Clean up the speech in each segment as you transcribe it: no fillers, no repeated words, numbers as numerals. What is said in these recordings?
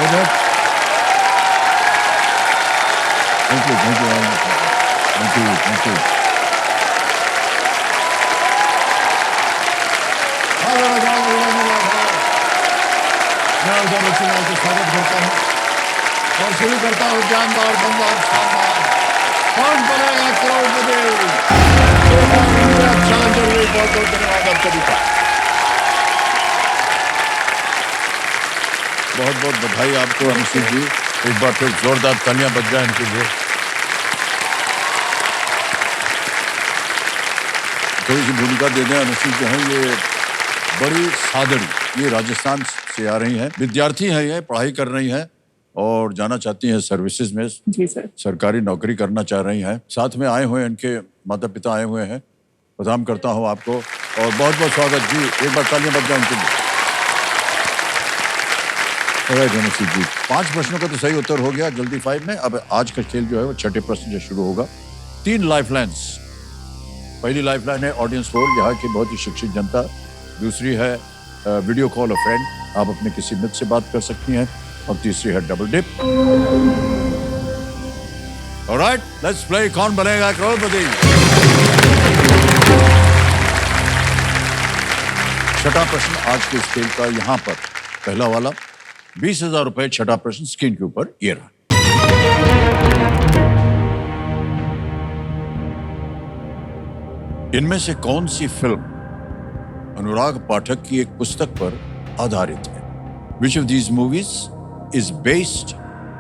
Rajat. Thank you. Thank you. Thank you. Thank you. मैं उधर रचना को स्वागत करता हूँ और शुरू करता हूँ जानदार दमदार शानदार कौन बनेगा करोड़पति चैलेंजर में बहुत बहुत धन्यवाद आप सभी का बहुत बहुत बधाई आपको अनुश्री जी एक बार फिर जोरदार तालियां बज जाए इनके लिए थोड़ी सी भूमिका दे दें अनुश्री जो है ये बड़ी सादड़ी ये राजस्थान से आ रही हैं विद्यार्थी हैं ये पढ़ाई कर रही हैं और जाना चाहती हैं सर्विसेज में जी सर सरकारी नौकरी करना चाह रही हैं साथ में आए हुए हैं इनके माता पिता आए हुए हैं प्रणाम करता हूं आपको और बहुत बहुत स्वागत जी एक बार तालियां बज जाए उनके लिए अनुश्री जी 5 प्रश्नों का तो सही उत्तर हो गया जल्दी 5 में अब आज का खेल जो है वो छठे प्रश्न से शुरू होगा 3 लाइफलाइंस पहली लाइफलाइन है ऑडियंस पोल यहाँ की बहुत ही शिक्षित जनता दूसरी है वीडियो कॉल अ फ्रेंड आप अपने किसी मित्र से बात कर सकती हैं और तीसरी है double dip alright let's play Kaun Banega करोड़पति छठा प्रश्न आज के इस खेल का यहाँ पर पहला वाला 20,000 रुपए छठा प्रश्न स्क्रीन के ऊपर ये रहा इनमें से कौन सी फिल्म अनुराग पाठक की एक पुस्तक पर आधारित है Which of these movies is based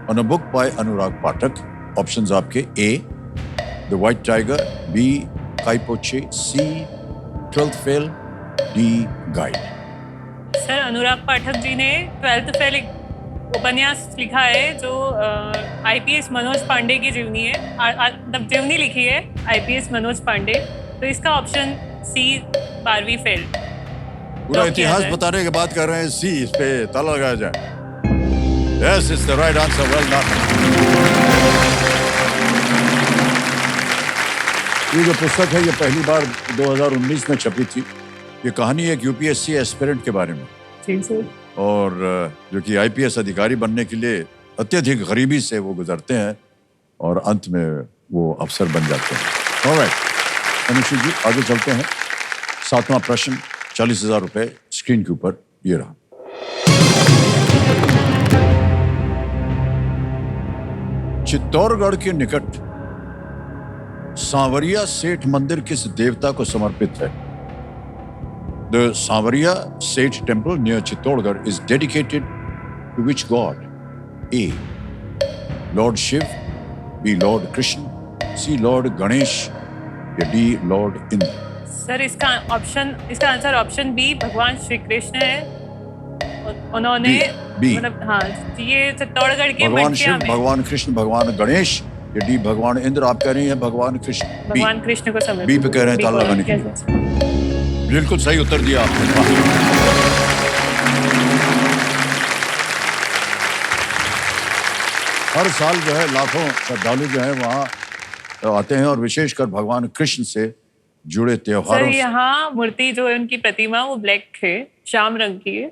on a book by Anurag Pathak? Options आपके A. The White Tiger, B. Kai Poche, C. 12th Fail, D. Guide. Sir Anurag Pathak ji ने 12th फेल उपन्यास लिखा है जो आईपीएस मनोज पांडे की जीवनी है मतलब जीवनी लिखी है आईपीएस मनोज पांडे तो इसका ऑप्शन सी 12वीं फेल पूरा इतिहास बताने के बाद कर रहे हैं सी इस पे ताला लगाया जाए Yes, it's the right answer. Well done. ये जो पुस्तक है ये पहली बार 2019 में छपी थी ये कहानी एक यूपीएससी एस्पिरेंट के बारे में और जो कि आईपीएस अधिकारी बनने के लिए अत्यधिक गरीबी से वो गुजरते हैं और अंत में वो अफसर बन जाते हैं ऑलराइट अनुश्री जी आगे चलते हैं 7वां प्रश्न 40,000 रुपए स्क्रीन के ऊपर ये रहा चित्तौड़गढ़ के निकट सांवरिया सेठ मंदिर किस देवता को समर्पित है the Sanwariya Seth temple near Chittorgarh is dedicated to which god A lord Shiv B lord Krishna C lord Ganesh या डी लॉर्ड इंद्र सर इसका आंसर ऑप्शन बी भगवान श्री कृष्ण है उन्होंने मतलब हाँ ये चित्तौड़गढ़ के भगवान शिव भगवान कृष्ण भगवान गणेश ये डी भगवान इंद्र आप कह रही हैं भगवान कृष्ण को समर्पित बी पे कह रहे हैं ताला लगाने के लिए बिल्कुल सही उत्तर दिया आपने हर साल जो है लाखों श्रद्धालु जो है वहाँ आते हैं और विशेषकर भगवान कृष्ण से जुड़े त्योहारों सर यहाँ मूर्ति जो है उनकी प्रतिमा वो ब्लैक है श्याम रंग की है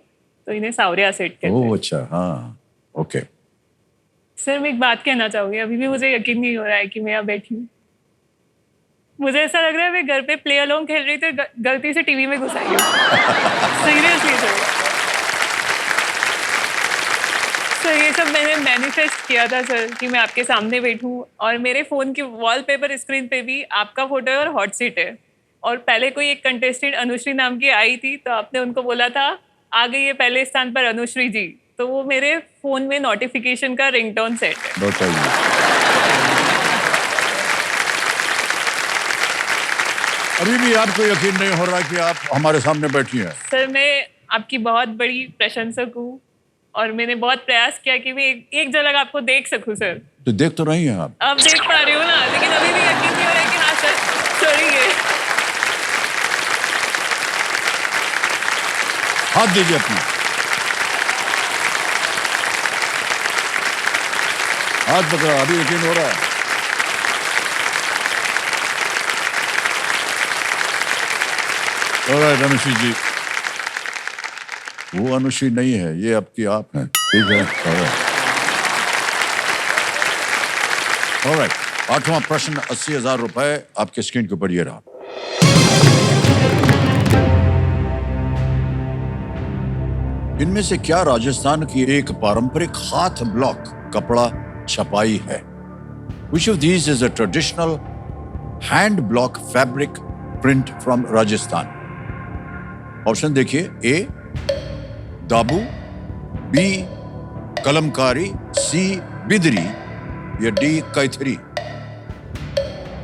तो इन्हें सावरिया सेठ कहते हैं ओह अच्छा हाँ ओके सर मैं एक बात कहना चाहूंगी अभी भी मुझे यकीन नहीं हो रहा है कि मैं यहाँ बैठी हूँ मुझे ऐसा लग रहा है मैं घर पे प्ले अलोंग खेल रही थी गलती से टीवी में घुस आई हूँ सीरियसली सर ये सब मैंने मैनिफेस्ट किया था सर कि मैं आपके सामने बैठूं और मेरे फोन की वॉलपेपर स्क्रीन पे भी आपका फोटो है और हॉट सीट है और पहले कोई एक कंटेस्टेंट अनुश्री नाम की आई थी तो आपने उनको बोला था आ गई है पहले स्थान पर अनुश्री जी तो वो मेरे फोन में नोटिफिकेशन का रिंगटोन सेट है अभी भी आपको यकीन नहीं हो रहा कि आप हमारे सामने बैठी हैं सर मैं आपकी बहुत बड़ी प्रशंसक हूँ और मैंने बहुत प्रयास किया कि मैं एक झलक आपको देख सकूं सर तो देख तो रही हैं आप देख पा रही हूँ ना लेकिन अभी भी यकीन नहीं हो रहा है कि हाँ सर सॉरी है हाथ दीजिए अपना हाथ पकड़ा अभी यकीन हो रहा है अनुश्री जी वो अनुश्री नहीं है, ये आपकी आप हैं। ठीक है, ऑलराइट। 8वां प्रश्न, 80,000 रुपए आपके स्क्रीन के ऊपर ये रहा। इनमें से क्या राजस्थान की एक पारंपरिक हाथ ब्लॉक कपड़ा छपाई है? Which of these is a traditional hand block fabric print from Rajasthan? Option देखिए, ए दाबू, बी कलमकारी, सी बिदरी या डी कैथरी।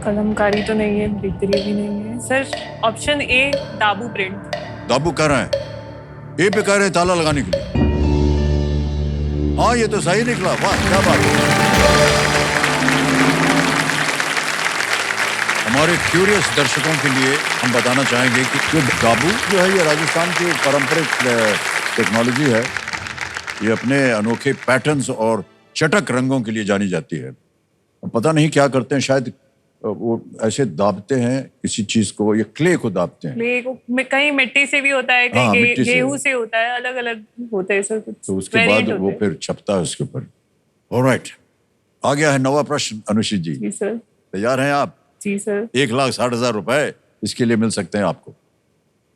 कलमकारी तो नहीं है, बिक्री भी नहीं है सर। ऑप्शन ए दाबू प्रिंट। दाबू कह रहे हैं, ए पे कह रहे हैं ताला लगाने के लिए। हाँ, ये तो सही निकला, वाह क्या बात है। हमारे क्यूरियस दर्शकों के लिए हम बताना चाहेंगे कि जो दाबू जो है ये राजस्थान की पारंपरिक टेक्नोलॉजी है। ये अपने अनोखे पैटर्न्स और चटक रंगों के लिए जानी जाती है। पता नहीं क्या करते हैं, शायद वो ऐसे दाबते हैं किसी चीज को, ये क्ले को दाबते हैं। क्ले को कहीं मिट्टी से भी होता है, कहीं गेहूं से होता है, अलग अलग होते हैं सर कुछ। तो उसके बाद वो फिर छपता है उसके ऊपर। ऑलराइट, आ गया है 9वां प्रश्न। अनुश्री जी, जी सर। तैयार हैं आप? जी सर। 1,60,000 रुपए इसके लिए मिल सकते हैं आपको।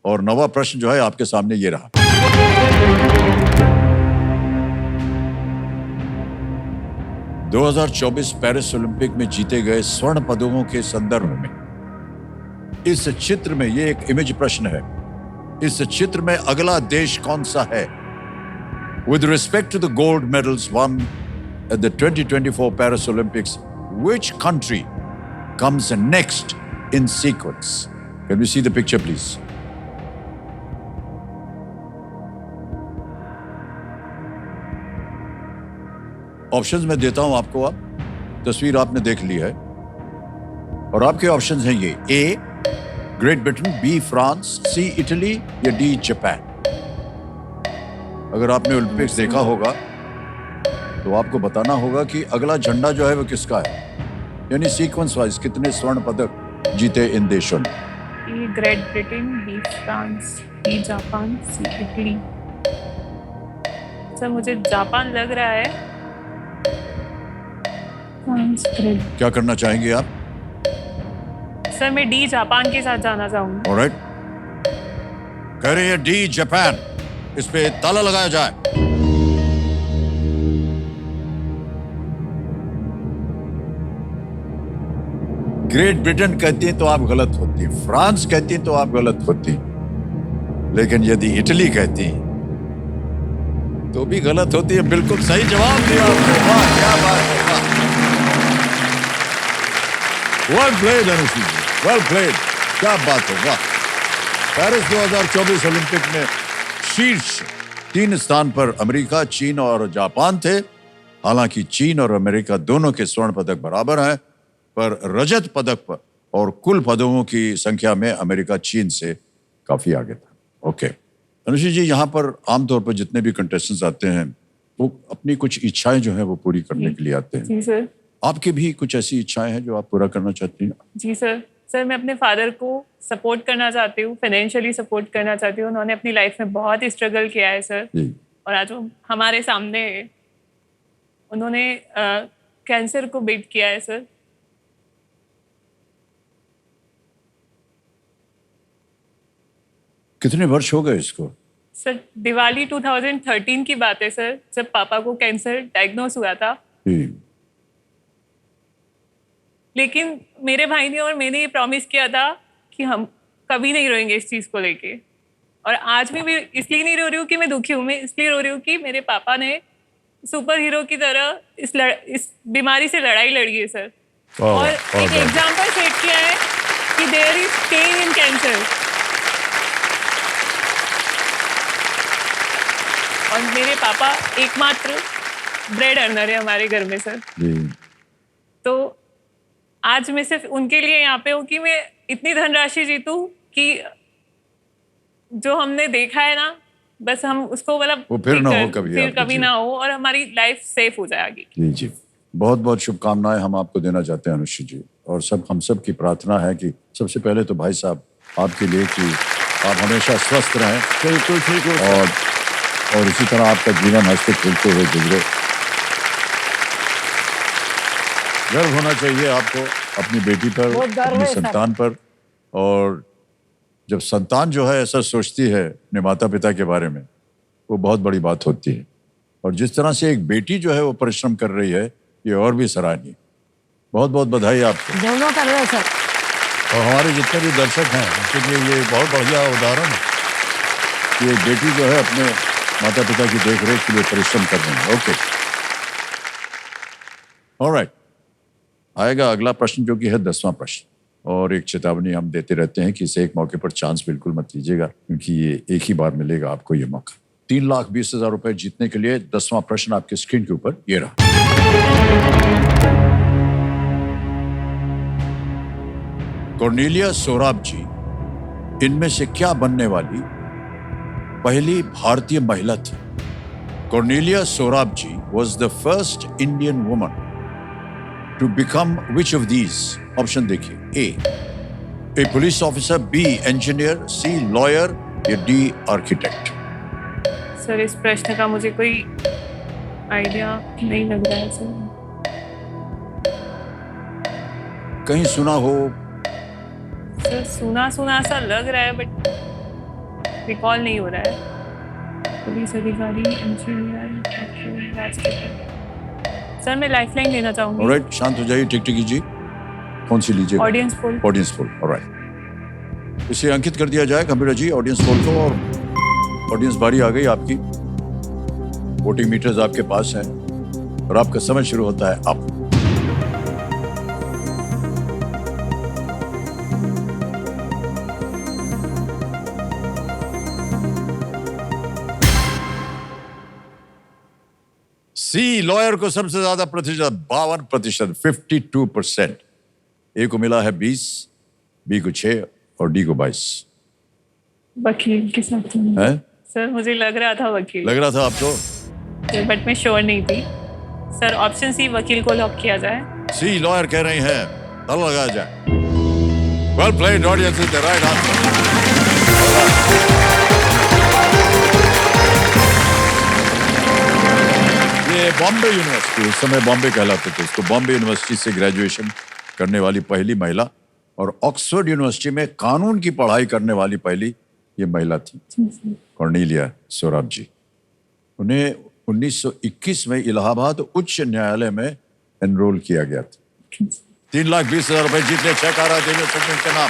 और 9वां प्रश्न जो है आपके सामने ये रहा। ...2024 पेरिस ओलंपिक में जीते गए स्वर्ण पदकों के संदर्भ में इस चित्र में, ये एक इमेज प्रश्न है, इस चित्र में अगला देश कौन सा है? With respect to the gold medals won at the 2024 Paris Olympics, which country comes next in sequence? Can we see the picture, please? Options मैं देता हूं आपको। अब तस्वीर आपने देख ली है और आपके ऑप्शंस हैं ये: A Great Britain, B France, C Italy या डी जापान। अगर आपने ओलंपिक्स देखा होगा तो आपको बताना होगा कि अगला झंडा जो है वो किसका है, यानी सीक्वेंस वाइज कितने स्वर्ण पदक जीते इन देशों ने। A Great Britain, B France, D Japan, C Italy. Sir मुझे जापान लग रहा है। क्या करना चाहेंगे आप? सर मैं डी जापान के साथ जाना चाहूंगी। ऑलराइट, कह रहे हैं डी जापान। इस पे ताला लगाया जाए। ग्रेट ब्रिटेन कहती है तो आप गलत होती, फ्रांस कहती है तो आप गलत होती, लेकिन यदि इटली कहती तो भी गलत होती है। बिल्कुल सही जवाब दिया आपने, वाह क्या बात है, वाह। वेल प्लेड अनुश्री जी, वेल प्लेड, क्या बात है, वाह। पेरिस 2024 ओलंपिक में शीर्ष 3 स्थान पर अमेरिका, चीन और जापान थे। हालांकि चीन और अमेरिका दोनों के स्वर्ण पदक बराबर हैं, पर रजत पदक पर और कुल पदकों की संख्या में अमेरिका चीन से काफी आगे था। ओके अनुश्री जी, यहाँ पर आमतौर पर जितने भी कंटेस्टेंट्स आते हैं वो अपनी कुछ इच्छाएं जो है वो पूरी करने के लिए आते हैं। जी सर। आपकी भी कुछ ऐसी इच्छाएं हैं जो आप पूरा करना चाहती हैं? जी सर। सर मैं अपने फादर को सपोर्ट करना चाहती हूँ, फाइनेंशियली सपोर्ट करना चाहती हूँ। उन्होंने अपनी लाइफ में बहुत स्ट्रगल किया है सर जी। और आज वो हमारे सामने है। उन्होंने कैंसर को बीट किया है सर। कितने वर्ष हो गए इसको? सर दिवाली 2013 की बात है सर, जब पापा को कैंसर डायग्नोस हुआ था। लेकिन मेरे भाई ने और मैंने ये प्रॉमिस किया था कि हम कभी नहीं रोएंगे इस चीज को लेके। और आज भी मैं इसलिए नहीं रो रही हूँ कि मैं दुखी हूँ, मैं इसलिए रो रही हूँ कि मेरे पापा ने सुपर हीरो की तरह इस बीमारी से लड़ाई लड़ी है सर। और एक एग्जाम्पल सेट किया है कि there is pain in cancer. और मेरे पापा एकमात्र ब्रेड अर्नर है हमारे घर में सर। तो आज मैं सिर्फ उनके लिए यहाँ पे हूँ कि मैं इतनी धनराशि जीतूं कि जो हमने देखा है ना, बस हम उसको मतलब वो फिर ना हो कभी, फिर कभी ना हो और हमारी लाइफ सेफ हो जाए आगे। जी जी, बहुत बहुत शुभकामनाएं हम आपको देना चाहते हैं अनुश्री जी। और हम सब की प्रार्थना है कि सबसे पहले तो भाई साहब आपके लिए कि आप हमेशा स्वस्थ रहें और और इसी तरह आपका जीवन हंसते खेलते हुए गुजरे। गर्व होना चाहिए आपको अपनी बेटी पर, बहुत गर्व अपनी है सर। संतान पर। और जब संतान जो है ऐसा सोचती है अपने माता पिता के बारे में, वो बहुत बड़ी बात होती है। और जिस तरह से एक बेटी जो है वो परिश्रम कर रही है, ये और भी सराहनीय। बहुत बहुत बधाई आपको। दोनों कर रहे हैं सर। और हमारे जितने भी दर्शक हैं उनके लिए ये बहुत बढ़िया उदाहरण है कि एक बेटी जो है अपने माता पिता की देखरेख के लिए परिश्रम कर रही है। Okay, alright. आएगा अगला प्रश्न जो कि है 10वां प्रश्न। और एक चेतावनी हम देते रहते हैं कि इसे एक मौके पर चांस बिल्कुल मत लीजिएगा, क्योंकि ये एक ही बार मिलेगा आपको ये मौका। 3,20,000 रुपए जीतने के लिए 10वां प्रश्न आपके स्क्रीन के ऊपर ये रहा। कॉर्नेलिया सोराब जी इनमें से क्या बनने वाली पहली भारतीय महिला थी? Cornelia Sorabji was the first Indian woman to become which of these? Option देखिए। A police officer, B engineer, C lawyer या D architect। सर इस प्रश्न का मुझे कोई आइडिया नहीं लग रहा है सर। कहीं सुना हो? सर सुना सुना सा लग रहा है बट रिकॉल नहीं हो रहा है। पुलिस अधिकारी, इंजीनियर, सर मैं लाइफलाइन लेना चाहूंगी। ऑलराइट, शांत हो जाइए। टिकटिकी जी कौन सी लीजिए? Audience poll. Audience poll, alright. इसे अंकित कर दिया जाए कंप्यूटर जी ऑडियंस पोल को। और ऑडियंस बारी आ गई आपकी। वोटिंग मीटर्स आपके पास हैं और आपका समय शुरू होता है अब। सी लॉयर को सबसे ज्यादा प्रतिशत 52%, 52%। ए को मिला है 20, बी को 6 और डी को 22। वकील के साथ है? सर मुझे लग रहा था वकील। लग रहा था आपको? बट मैं श्योर नहीं थी। सर ऑप्शन सी वकील को लॉक किया जाए। सी लॉयर कह रही हैं, ताला लगाया जाए। Well played, audience is the right answer. ये बॉम्बे यूनिवर्सिटी, उस समय बॉम्बे कहलाते थे इसको, बॉम्बे यूनिवर्सिटी से ग्रेजुएशन करने वाली पहली महिला और ऑक्सफोर्ड यूनिवर्सिटी में कानून की पढ़ाई करने वाली पहली ये महिला थी, कॉर्नेलिया सोराब जी। उन्हें 1921 में इलाहाबाद उच्च न्यायालय में एनरोल किया गया था। 3,20,000 रुपए जीतने चेक आ रहा है सचिन के नाम।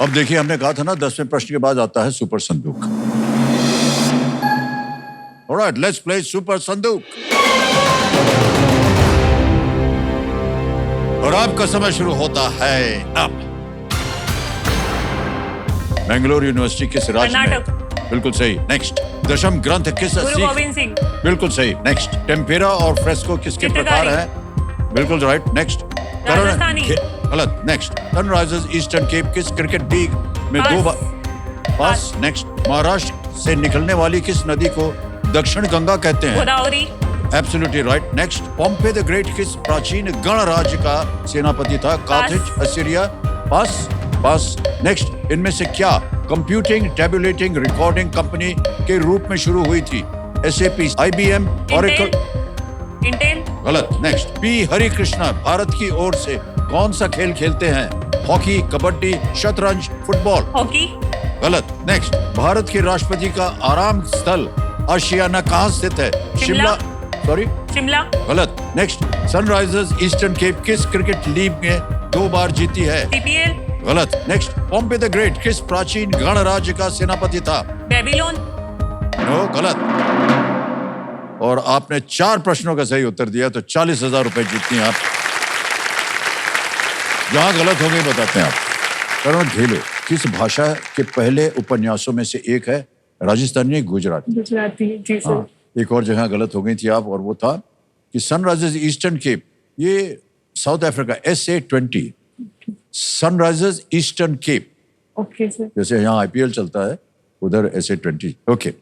अब देखिए, हमने कहा था ना 10वें प्रश्न के बाद आता है सुपर संदूक। ऑलराइट, लेट्स प्ले सुपर संदूक। और आपका समय शुरू होता है अब। बेंगलुरु यूनिवर्सिटी किस राज्य में? कर्नाटक। बिल्कुल सही। नेक्स्ट। दशम ग्रंथ किस गुरु गोविंद सिंह। बिल्कुल सही। नेक्स्ट। टेम्पेरा और फ्रेस्को किसके प्रकार है? बिल्कुल राइट। नेक्स्ट। राजस्थानी। गलत। नेक्स्ट। सनराइजर्स ईस्टर्न केप किस क्रिकेट लीग में दो बार? पास। नेक्स्ट। महाराष्ट्र से निकलने वाली किस नदी को दक्षिण गंगा कहते हैं? Godavari. Absolutely right. Next. Pompey the great किस प्राचीन गणराज्य का सेनापति था? Carthage, Assyria. Pass. Pass. Next. इनमें से क्या कंप्यूटिंग, टैबुलेटिंग, रिकॉर्डिंग कंपनी के रूप में शुरू हुई थी? SAP, IBM, Oracle। इंटेल। गलत। नेक्स्ट। पी हरि कृष्णा भारत की ओर से कौन सा खेल खेलते हैं? हॉकी, कबड्डी, शतरंज, फुटबॉल। हॉकी। गलत। नेक्स्ट। भारत के राष्ट्रपति का आराम स्थल आशियाना कहाँ स्थित है? शिमला। सॉरी, शिमला। गलत। नेक्स्ट। सनराइजर्स ईस्टर्न केप किस क्रिकेट लीग में 2 बार जीती है? CPL। गलत। नेक्स्ट। पोम्पे द ग्रेट किस प्राचीन गणराज्य का सेनापति था? बेबीलोन। नो, गलत। और आपने 4 प्रश्नों का सही उत्तर दिया तो 40,000 रुपए जीतती हैं आप। जहां गलत हो गई बताते हैं आप। करण घेलो किस भाषा के पहले उपन्यासों में से एक है? राजस्थानी, गुजराती। गुजराती। जी सर। एक और जगह गलत हो गई थी आप, और वो था कि सनराइजर्स ईस्टर्न केप, ये south Africa, SA-20। Sunrisers Eastern Cape, okay sir. जैसे यहाँ IPL चलता है, उधर SA-20। ओके,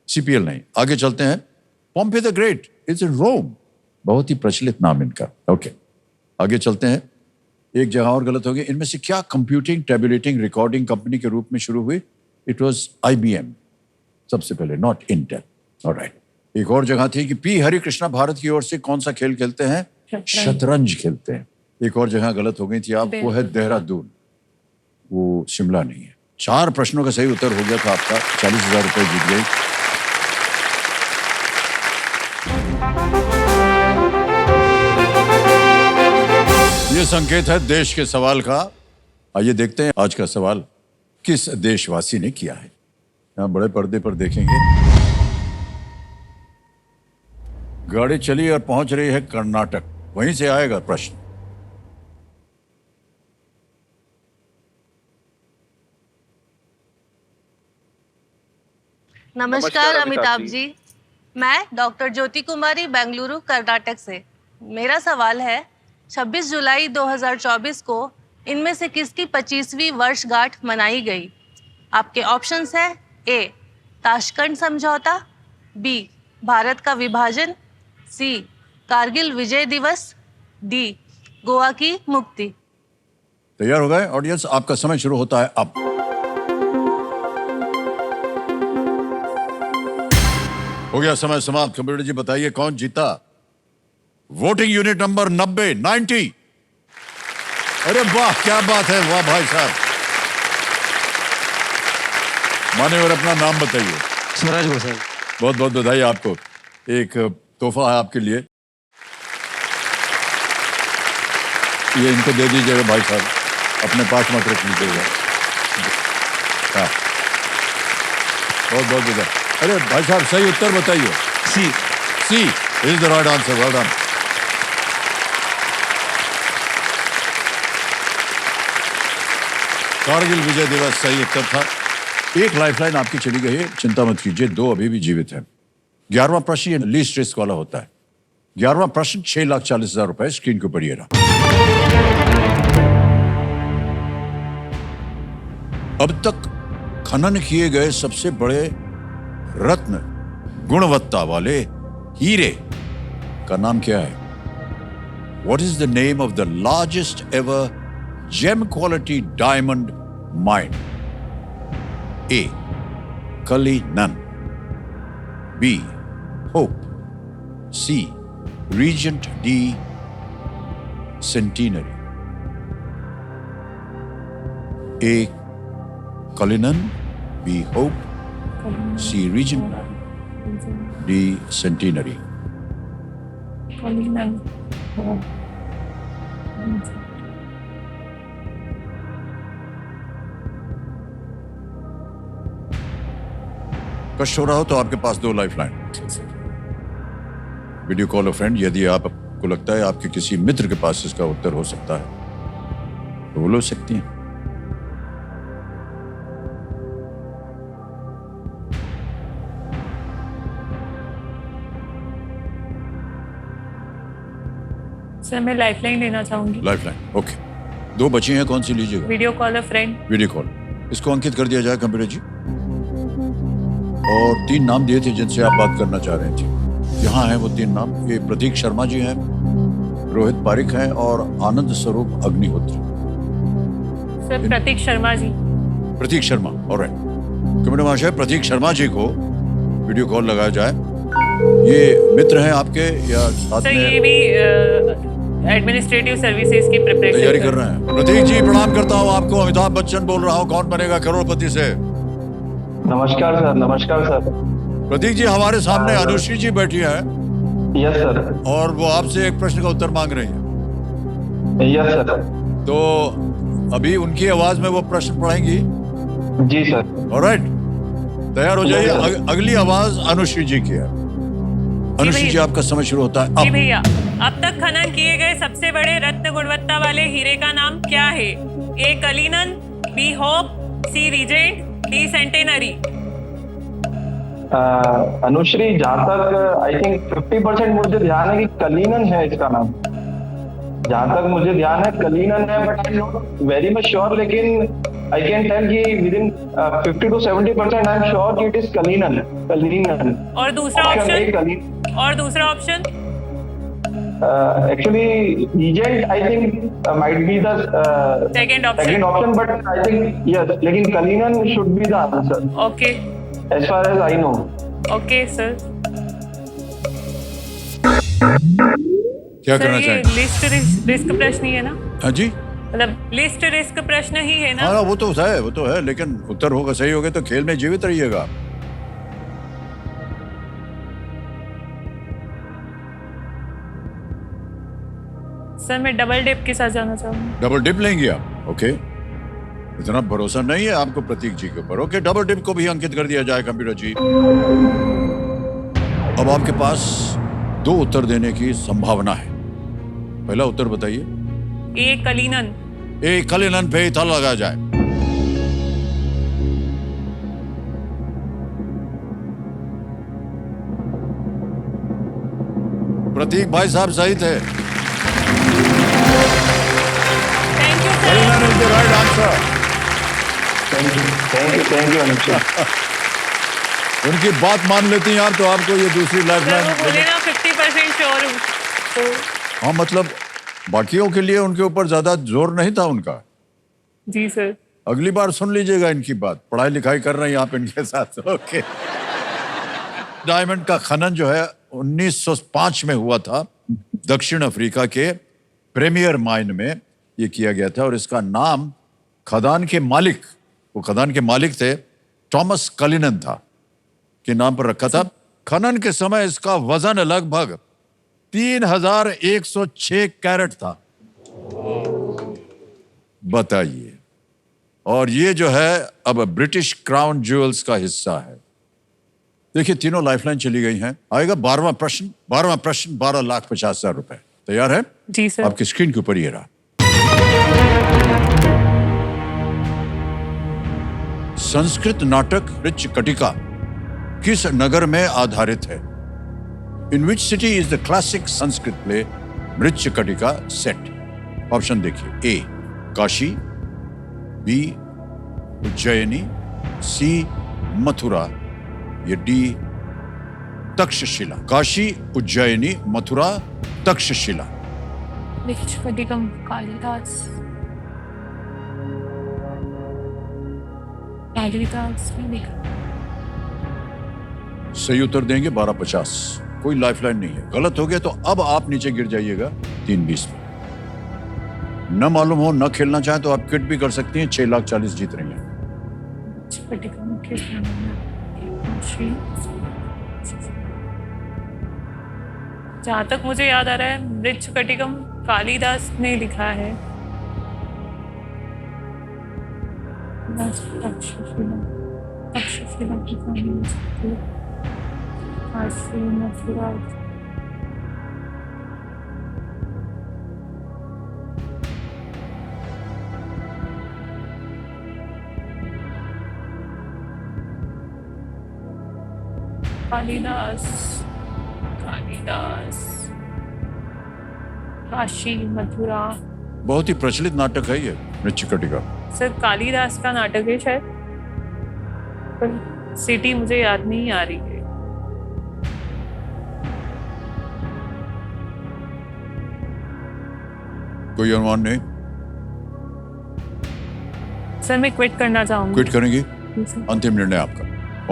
CPL नहीं। आगे चलते हैं। पोम्पे द ग्रेट इज इन रोम। बहुत ही प्रचलित नाम इनका। ओके, आगे चलते हैं। एक जगह और गलत हो गई। इनमें से क्या कंप्यूटिंग टैबुलेटिंग रिकॉर्डिंग कंपनी के रूप में शुरू हुई? इट वाज IBM सबसे पहले, नॉट इंटेल। ऑलराइट। एक और जगह थी कि पी हरिकृष्णा भारत की ओर से कौन सा खेल खेलते हैं? शतरंज खेलते हैं। एक और जगह गलत हो गई थी आप, वो है देहरादून, वो शिमला नहीं है। 4 प्रश्नों का सही उत्तर हो गया था आपका, 40,000 रुपए जीत गए। ये संकेत है देश के सवाल का। आइए देखते हैं आज का सवाल किस देशवासी ने किया है। यहां बड़े पर्दे पर देखेंगे। गाड़ी चली और पहुंच रही है कर्नाटक, वहीं से आएगा प्रश्न। नमस्कार अमिताभ जी, मैं डॉक्टर ज्योति कुमारी बेंगलुरु कर्नाटक से। मेरा सवाल है 26 जुलाई 2024 को इनमें से किसकी 25वीं वर्षगांठ मनाई गई? आपके ऑप्शंस हैं ए ताशकंद समझौता, बी भारत का विभाजन, सी कारगिल विजय दिवस, डी गोवा की मुक्ति। तैयार हो गए ऑडियंस? आपका समय शुरू होता है अब। हो गया समय समाप्त। कंप्यूटर जी बताइए कौन जीता? Voting unit number 90। अरे वाह, क्या बात है, वाह भाई साहब। मान्यवर अपना नाम बताइए। स्वराज घोषाल। बहुत बहुत बधाई आपको। एक तोहफा है आपके लिए, ये इनको दे दीजिएगा भाई साहब, अपने पास मत रख लीजिएगा। हाँ, बहुत बहुत बधाई। अरे भाई साहब सही उत्तर बताइए। C is the right answer. Well done. Kargil Vijay Diwas सही उत्तर था। एक लाइफलाइन आपकी चली गई है, चिंता मत कीजिए, 2 अभी भी जीवित हैं। 11वां प्रश्न ये लीस्ट रिस्क वाला होता है। 11वां प्रश्न 6,40,000 रुपए स्क्रीन के ऊपर ये रहा। अब तक खनन किए गए सबसे बड़े रत्न गुणवत्ता वाले हीरे का नाम क्या है? What is the name of the largest ever gem quality diamond mine? A. Cullinan, B. Hope, C. Regent D. Centenary. A. Cullinan, B. Hope, C. Regent, D. Centenary. कष्ट हो रहा हो तो आपके पास 2 लाइफलाइन। वीडियो कॉल अ friend, यदि आपको लगता है आपके किसी मित्र के पास इसका उत्तर हो सकता है तो वो ले सकती हैं। सर मैं लाइफलाइन लेना चाहूंगी। Lifeline, okay. 2 बची हैं, कौन सी लीजिएगा? वीडियो कॉल अ फ्रेंड। वीडियो कॉल, इसको अंकित कर दिया जाए कंप्यूटर जी। और 3 नाम दिए थे जिनसे आप बात करना चाह रहे थे। यहाँ हैं वो 3 नाम। ये प्रतीक शर्मा जी हैं, रोहित पारिक हैं और आनंद स्वरूप अग्निहोत्री। सर प्रतीक शर्मा जी। प्रतीक शर्मा, ऑलराइट। कंप्यूटर महाशय प्रतीक शर्मा जी को वीडियो कॉल लगाया जाए। ये मित्र हैं आपके या साथ सर में? ये भी एडमिनिस्ट्रेटिव सर्विसेज की प्रिपरेशन तैयारी कर रहे हैं। प्रतीक जी प्रणाम करता हूँ आपको। अमिताभ बच्चन बोल रहा हूँ, कौन बनेगा करोड़पति से। नमस्कार सर। नमस्कार सर। प्रतीक जी हमारे सामने अनुश्री जी बैठी है यस सर। और वो आपसे एक प्रश्न का उत्तर मांग रही है। Yes sir. तो अभी उनकी आवाज में वो प्रश्न पढ़ेंगी। जी सर। ऑलराइट, तैयार हो जाइए। अगली आवाज अनुश्री जी की है। अनुश्री जी आपका समय शुरू होता है जी अब। भैया, अब तक खनन किए गए सबसे बड़े रत्न गुणवत्ता वाले हीरे का नाम क्या है? ए कलिनन, बी होप, सी रिजेंट, डी सेंटेनरी। अनुश्री, जहाँ तक आई थिंक 50% मुझे ध्यान है कि कलिनन है इसका नाम। जहाँ तक मुझे ध्यान है कलिनन है, but I not very much sure, लेकिन आई कैन टेल कि with in 50 to 70% I am sure कि इट इज कलिनन। और दूसरा ऑप्शन? और दूसरा option? Actually, Regent, I think, might be the Second option. second option, but I think yes. लेकिन Cullinan should be the answer, okay as far as I know. Okay sir. क्या sir करना ये चाहेंगे? List risk प्रश्न ही है ना, हाँ जी, मतलब लिस्ट रिस्क प्रश्न ही है ना। हाँ वो तो है, लेकिन उत्तर होगा सही होगा तो खेल में जीवित रहिएगा। सर मैं डबल डिप के साथ जाना चाहूंगी। डबल डिप लेंगे आप? ओके, इतना भरोसा नहीं है आपको प्रतीक जी के ऊपर। ओके, डबल डिप को भी अंकित कर दिया जाए कंप्यूटर जी। अब आपके पास 2 उत्तर देने की संभावना है। पहला उत्तर बताइए। ए कलिनन। ए कलिनन पे ताला लगा जाए। प्रतीक भाई साहब सही थे। Thank you sir. Cullinan is the right answer. Thank you, Anushka. उनकी बात मान लेती हैं आप तो आपको ये दूसरी सर वो लाइफलाइन। बोले ना 50% श्योर हूँ तो। हाँ, मतलब बाकियों के लिए उनके ऊपर ज्यादा जोर नहीं था उनका। जी सर। अगली बार सुन लीजिएगा इनकी बात, पढ़ाई लिखाई कर रहे हैं आप इनके साथ। ओके, डायमंड का खनन जो है 1905 में हुआ था दक्षिण अफ्रीका के प्रीमियर माइन में ये किया गया था, और इसका नाम खदान के मालिक, वो खदान के मालिक थे थॉमस कलिनन था, के नाम पर रखा था। खनन के समय इसका वजन लगभग 3106 कैरेट था। बताइए। और ये जो है अब ब्रिटिश क्राउन ज्वेल्स का हिस्सा है। देखिए तीनों लाइफलाइन चली गई हैं। आएगा 12वां प्रश्न। 12वां प्रश्न 12,50,000 रुपए। तैयार है? जी सर। आपकी स्क्रीन के ऊपर ये रहा। संस्कृत नाटक मृच्छकटिका किस नगर में आधारित है? In which city is the classic Sanskrit play Mrichchhakatika set? Option देखिए। A Kashi, B Ujjaini, C Mathura, या डी तक्षशिला। काशी, उज्जैनी, मथुरा, तक्षशिला। मृच्छकटिकम कालिदास। कालिदास ने लिखा। सही उत्तर देंगे 12,50। कोई लाइफलाइन नहीं है। गलत हो गया तो अब आप नीचे गिर जाइएगा 320 में। न मालूम हो, न खेलना चाहे तो आप किट भी कर सकती हैं। 6,40,000 जीत रही हैं। मृच्छकटिकम किस नाम में? जहाँ तक मुझे याद आ रहा है मृच्छकटिकम कालिदास ने लिखा है। तक्षशिला की कहानी हो सकती है। काशी, मथुरा। कालिदास, कालिदास, काशी, मथुरा। बहुत ही प्रचलित नाटक है ये मृच्छकटिका। सर कालिदास का नाटक है शायद, पर सिटी मुझे याद नहीं आ रही है। कोई अनुमान नहीं? सर मैं क्विट करना चाहूंगी। क्विट करेंगी? जी सर। अंतिम निर्णय आपका।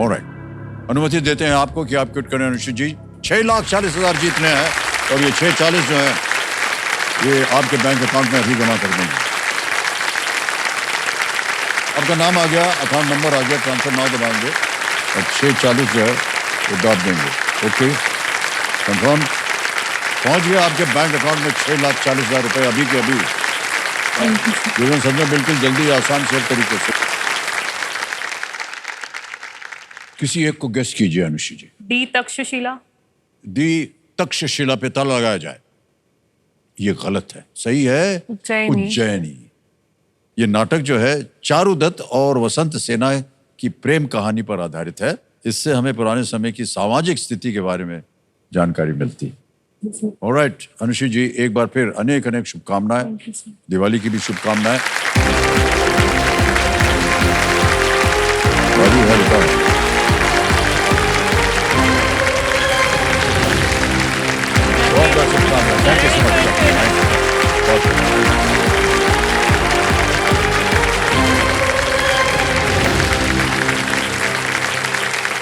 ऑलराइट, अनुमति देते हैं आपको कि आप क्विट करें अनुष्ठित जी। 6,40,000 जीतने हैं, और ये 6,40 जो है ये आपके बैंक अकाउंट में अभी जमा कर देंगे। आपका नाम आ गया, अकाउंट नंबर आ गया, ट्रांसफर नाउ दबाएंगे और 6,40 जो है वो दाब देंगे। ओके, कंफर्म पहुंच गया आपके बैंक अकाउंट में 6,40,000 रुपए अभी के अभी। जीवन समझो बिल्कुल जल्दी, आसान से तरीके से। किसी एक को गेस कीजिए अनुषी जी। डी तक्षशिला। दी तक्षशिला पे ताला लगाया जाए। ये गलत है। सही है उज्जैनी। उज्जैनी। ये नाटक जो है चारुदत्त और वसंत सेना की प्रेम कहानी पर आधारित है। इससे हमें पुराने समय की सामाजिक स्थिति के बारे में जानकारी मिलती है। ऑलराइट अनुषी जी, एक बार फिर अनेक अनेक शुभकामनाएं। दिवाली की भी शुभकामनाएं। बहुत आपका शुभकामनाएं। Thank you so much.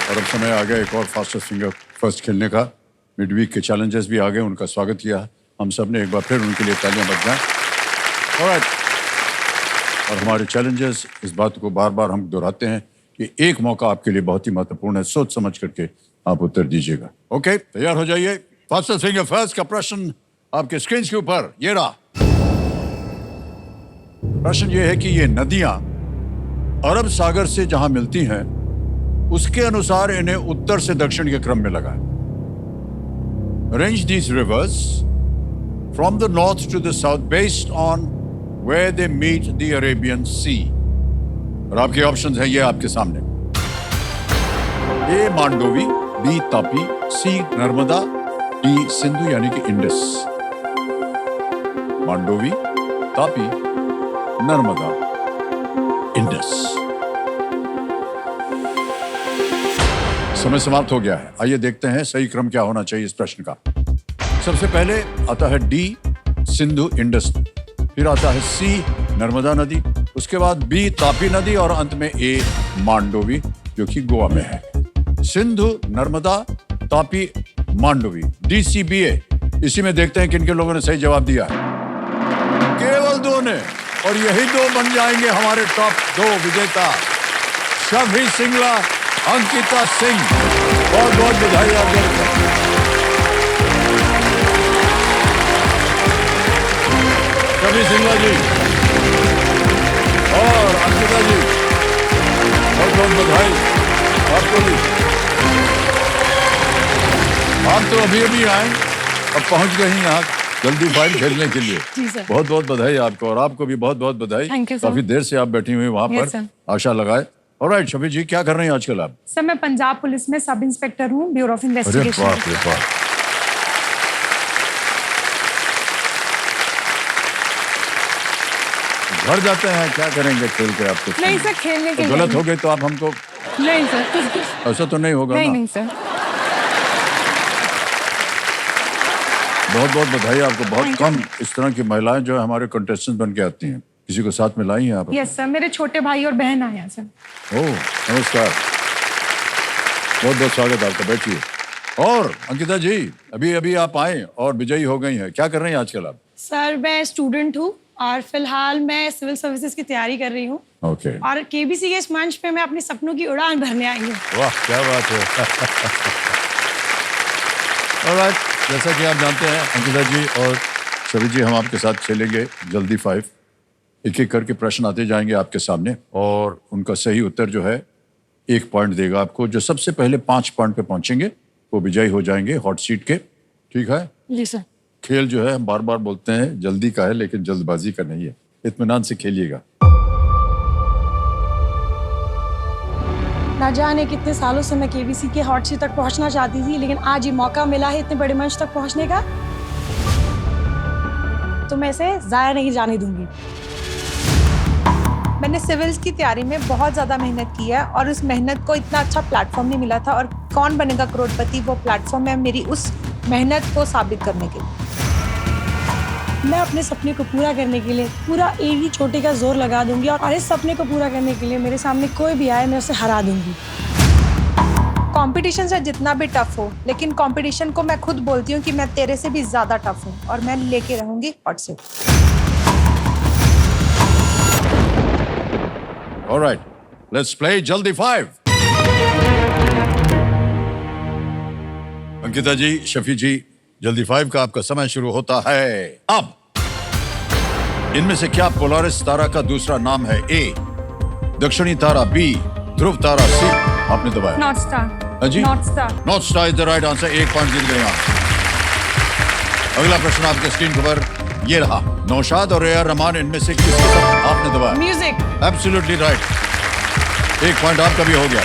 और अब समय आ गया एक और फास्टेस्ट फिंगर फर्स्ट खेलने का। मिडवीक के चैलेंजर्स भी आ गए, उनका स्वागत किया हम सब ने। एक बार फिर उनके लिए तालियां बज जाएं। ऑलराइट, और हमारे चैलेंजर्स इस बात को बार बार हम दोहराते हैं कि एक मौका आपके लिए बहुत ही महत्वपूर्ण है, सोच समझ करके आप उत्तर दीजिएगा। ओके, तैयार हो जाइए। फास्टेस्ट फिंगर फर्स्ट का प्रश्न आपके स्क्रीन के ऊपर ये रहा। प्रश्न ये है कि ये नदियां अरब सागर से जहां मिलती हैं उसके अनुसार इन्हें उत्तर से दक्षिण के क्रम में लगाएं। Arrange these rivers from the north to the south based on where they meet the Arabian Sea. और आपके ऑप्शंस हैं ये आपके सामने। ए मांडोवी, बी तापी, सी नर्मदा, डी सिंधु यानी कि इंडस। मांडोवी, तापी, नर्मदा, इंडस। समय समाप्त हो गया है। आइए देखते हैं सही क्रम क्या होना चाहिए इस प्रश्न का। सबसे पहले आता है डी सिंधु इंडस, फिर आता है सी नर्मदा नदी, उसके बाद बी तापी नदी और अंत में ए मांडोवी जो कि गोवा में है। सिंधु नर्मदा तापी मांडोवी, DCBA। इसी में देखते हैं किन किन लोगों ने सही जवाब दिया है। केवल 2 ने, और यही 2 बन जाएंगे हमारे टॉप 2 विजेता। शफी सिंगला, अंकिता सिंह, बहुत बहुत बधाई आपको। शफी सिंगला जी और अंकिता जी, बहुत बहुत बधाई आपको भी। आप तो अभी अभी आए, अब पहुंच गए यहाँ जल्दी फाइल खेलने के लिए। बहुत बहुत बधाई आपको, और आपको भी बहुत बहुत बधाई। काफी देर से आप बैठी हुई वहां पर, आशा लगाए। ऑलराइट शफी जी, क्या कर रहे हैं आजकल आप? सर मैं पंजाब पुलिस में सब इंस्पेक्टर हूँ, ब्यूरो ऑफ इन्वेस्टिगेशन। अरे बाप रे बाप। घर जाते हैं, क्या करेंगे खेल के आप? कुछ नहीं सर, खेलने के गलत हो गए तो आप हमको? नहीं सर, ऐसा तो नहीं होगा ना? नहीं सर। बहुत बहुत बधाई आपको। बहुत कम इस तरह की महिलाएं जो हमारे कंटेस्टेंट बन के आती हैं। किसी को साथ में लाई हैं आप? यस सर, मेरे छोटे भाई और बहन आए हैं सर। ओह नमस्कार, बहुत बहुत स्वागत आपका, बैठिए। और अंकिता जी, अभी अभी आप आए और विजयी हो गई हैं, क्या कर रही हैं आजकल आप? सर मैं स्टूडेंट हूँ और फिलहाल मैं सिविल सर्विसेज की तैयारी कर रही हूँ। ओके। और KBC के इस मंच पे मैं अपने सपनों की उड़ान भरने आई हूँ। वाह क्या बात है। ऑलराइट, जैसा कि आप जानते हैं अंकिता जी और शफी जी, हम आपके साथ खेलेंगे जल्दी 5। एक एक करके प्रश्न आते जाएंगे आपके सामने और उनका सही उत्तर जो है 1 पॉइंट देगा आपको। जो सबसे पहले 5 पॉइंट पे पहुंचेंगे वो विजयी हो जाएंगे हॉट सीट के। ठीक है जी सर। खेल जो है हम बार बार बोलते हैं जल्दी का है, लेकिन जल्दबाजी का नहीं है। इत्मीनान से खेलिएगा। ना जाने कितने सालों से मैं KBC के हॉट सीट तक पहुंचना चाहती थी, लेकिन आज ये मौका मिला है इतने बड़े मंच तक पहुंचने का, तो मैं इसे जाया नहीं जाने दूंगी। मैंने सिविल्स की तैयारी में बहुत ज़्यादा मेहनत की है और उस मेहनत को इतना अच्छा प्लेटफॉर्म नहीं मिला था, और कौन बनेगा करोड़पति वो प्लेटफॉर्म है मेरी उस मेहनत को साबित करने के लिए। मैं अपने सपने को पूरा करने के लिए पूरा एड़ी छोटे का जोर लगा दूंगी, और इस सपने को पूरा करने के लिए मेरे सामने कोई भी आए मैं उसे हरा दूंगी। कंपटीशन से जितना भी टफ हो, लेकिन कंपटीशन को मैं खुद बोलती हूँ कि मैं तेरे से भी ज़्यादा टफ हूँ और मैं लेके रहूंगी hot seat. All right, let's play जल्दी 5। अंकिता जी, शफी जी, जल्दी 5 का आपका समय शुरू होता है अब। इनमें से क्या पोलारिस तारा का दूसरा नाम है? ए दक्षिणी तारा, बी ध्रुव तारा, सी आपने दबाया नॉर्थ स्टार। जी north star. North star is the right answer. 1 point जीत गए आप। अगला प्रश्न आपके स्क्रीन पर ये रहा। नौशाद और ए आर रहमान इनमें से किसको आपने दबाया? म्यूजिक। Absolutely right. 1 पॉइंट आपका भी हो गया।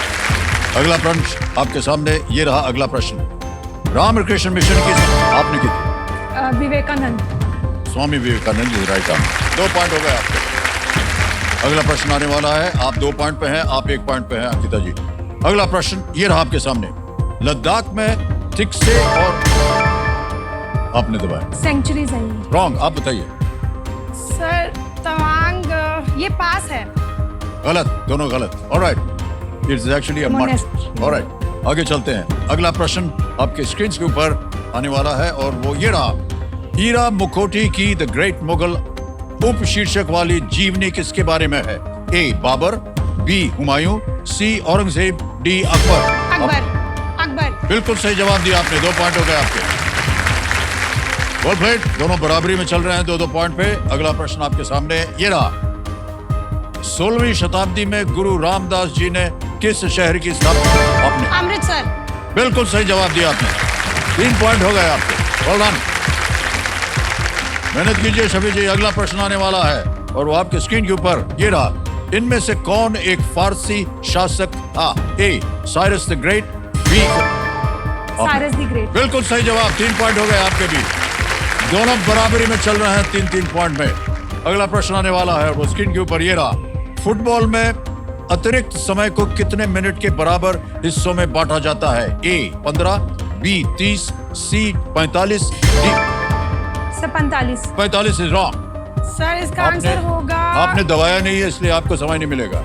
अगला प्रश्न आपके सामने ये रहा। अगला प्रश्न, रामकृष्ण मिशन की आपने की थी? Vivekananda. Swami Vivekananda ji right answer. 2 point हो गए आपके। अगला प्रश्न आने वाला है। आप 2 पॉइंट पे हैं, आप 1 पॉइंट पे हैं अंकिता जी। अगला प्रश्न ये रहा आपके सामने। लद्दाख में थिक से और आपने दबाया। सेंचुरी सही। रॉन्ग। आप बताइए। सर तवांग ये पास है। गलत, दोनों गलत। ऑलराइट, इट्स एक्चुअली अ मठ। ऑलराइट, आगे चलते हैं। अगला प्रश्न आपके स्क्रीन के ऊपर आने वाला है और वो ये रहा। हीरा मुखोटी की द ग्रेट मुगल उप शीर्षक वाली जीवनी किसके बारे में है? ए बाबर, बी हुमायूं, सी औरंगजेब, डी अकबर। अकबर। बिल्कुल सही जवाब दिया आपने। 2 पॉइंट हो गए आपके। Well played. दोनों बराबरी में चल रहे हैं 2-2 पॉइंट पे। अगला प्रश्न आपके सामने ये रहा। 16वीं शताब्दी में गुरु रामदास जी ने किस शहर की स्थापना? आपने अमृतसर। बिल्कुल सही जवाब दिया आपने। 3 पॉइंट हो गए आपके। Well done. मेहनत कीजिए शफी जी। अगला प्रश्न आने वाला है और वो आपके स्क्रीन के ऊपर ये रहा। इनमें से कौन एक फारसी शासक था? A Cyrus the great, B Cyrus the great. बिल्कुल सही जवाब। 3 पॉइंट हो गए आपके भी। दोनों बराबरी में चल रहे हैं 3-3 पॉइंट में। अगला प्रश्न आने वाला है वो स्क्रीन के ऊपर ये रहा। फुटबॉल में अतिरिक्त समय को कितने मिनट के बराबर हिस्सों में बांटा जाता है? A 15, B 30, C 45, D 45। 45 is wrong. Sir इसका आंसर होगा। आपने दबाया नहीं है इसलिए आपको समय नहीं मिलेगा।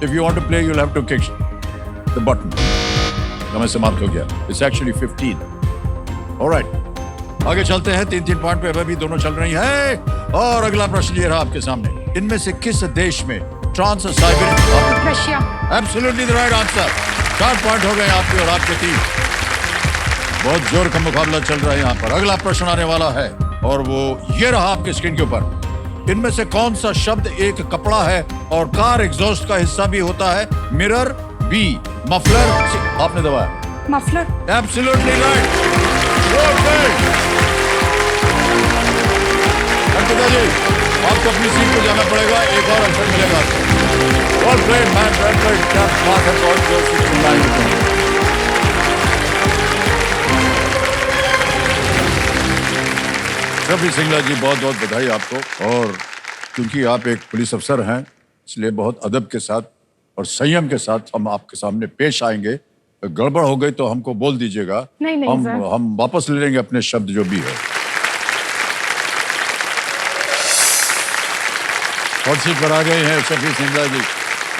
If you want to play you will have to kick the button. समय समाप्त हो गया। It's actually 15। ऑलराइट, आगे चलते हैं। 3-3 पॉइंट पे अभी दोनों चल रही हैं। और अगला प्रश्न ये रहा आपके सामने। इनमें से किस देश में trans Siberian? Russia. Absolutely the right answer. 4 point हो गए आपके और आपके 3। बहुत जोर का मुकाबला चल रहा है यहाँ पर। अगला प्रश्न आने वाला है और वो ये रहा आपके स्क्रीन के ऊपर। इनमें से कौन सा शब्द एक कपड़ा है और कार एग्जॉस्ट का हिस्सा भी होता है? मिरर, बी मफलर, आपने दबाया। मफलर। Absolutely right. जी आपको अपनी सीट पे जाना पड़ेगा। एक और अवसर मिलेगा आपको। All played man, well played. क्या बात है। बहुत जोर से चिल्लाएंगे। शफी सिंगला जी बहुत बहुत बधाई आपको। और क्योंकि आप एक पुलिस अफसर हैं इसलिए बहुत अदब के साथ और संयम के साथ हम आपके सामने पेश आएंगे। गड़बड़ हो गई तो हमको बोल दीजिएगा। नहीं, हम वापस ले लेंगे अपने शब्द जो भी है। हॉट सीट पर आ गए हैं शफी सिंगला जी।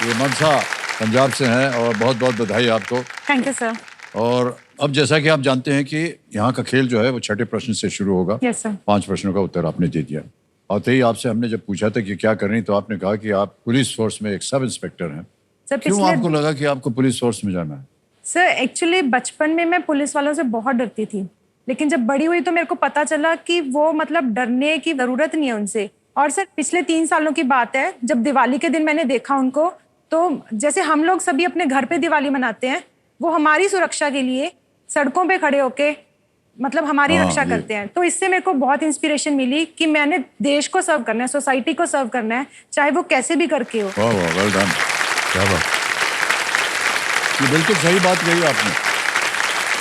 ये मनसा पंजाब से हैं और बहुत बहुत बधाई आपको। Thank you sir. और अब जैसा कि आप जानते हैं कि यहाँ का खेल जो है वो 6ठे प्रश्न से शुरू होगा। Yes sir. 5 प्रश्नों का उत्तर आपने दे दिया। और ही आपसे हमने जब पूछा था कि क्या करनी तो आपने कहा कि आप पुलिस फोर्स में एक सब इंस्पेक्टर हैं। सर क्यों आपको लगा कि आपको पुलिस फोर्स में जाना है? सर एक्चुअली बचपन में मैं पुलिस वालों से बहुत डरती थी, लेकिन जब बड़ी हुई तो मेरे को पता चला कि वो मतलब डरने की जरूरत नहीं है उनसे। और सर पिछले 3 सालों की बात है, जब दिवाली के दिन मैंने देखा उनको, तो जैसे हम लोग सभी अपने घर पे दिवाली मनाते हैं, वो हमारी सुरक्षा के लिए सड़कों पे खड़े होके मतलब हमारी रक्षा करते हैं। तो इससे मेरे को बहुत इंस्पिरेशन मिली कि मैंने देश को सर्व करना है, सोसाइटी को सर्व करना है, चाहे वो कैसे भी करके हो। वाह वाह, वेल डन। क्या बात, ये बिल्कुल सही बात कही आपने।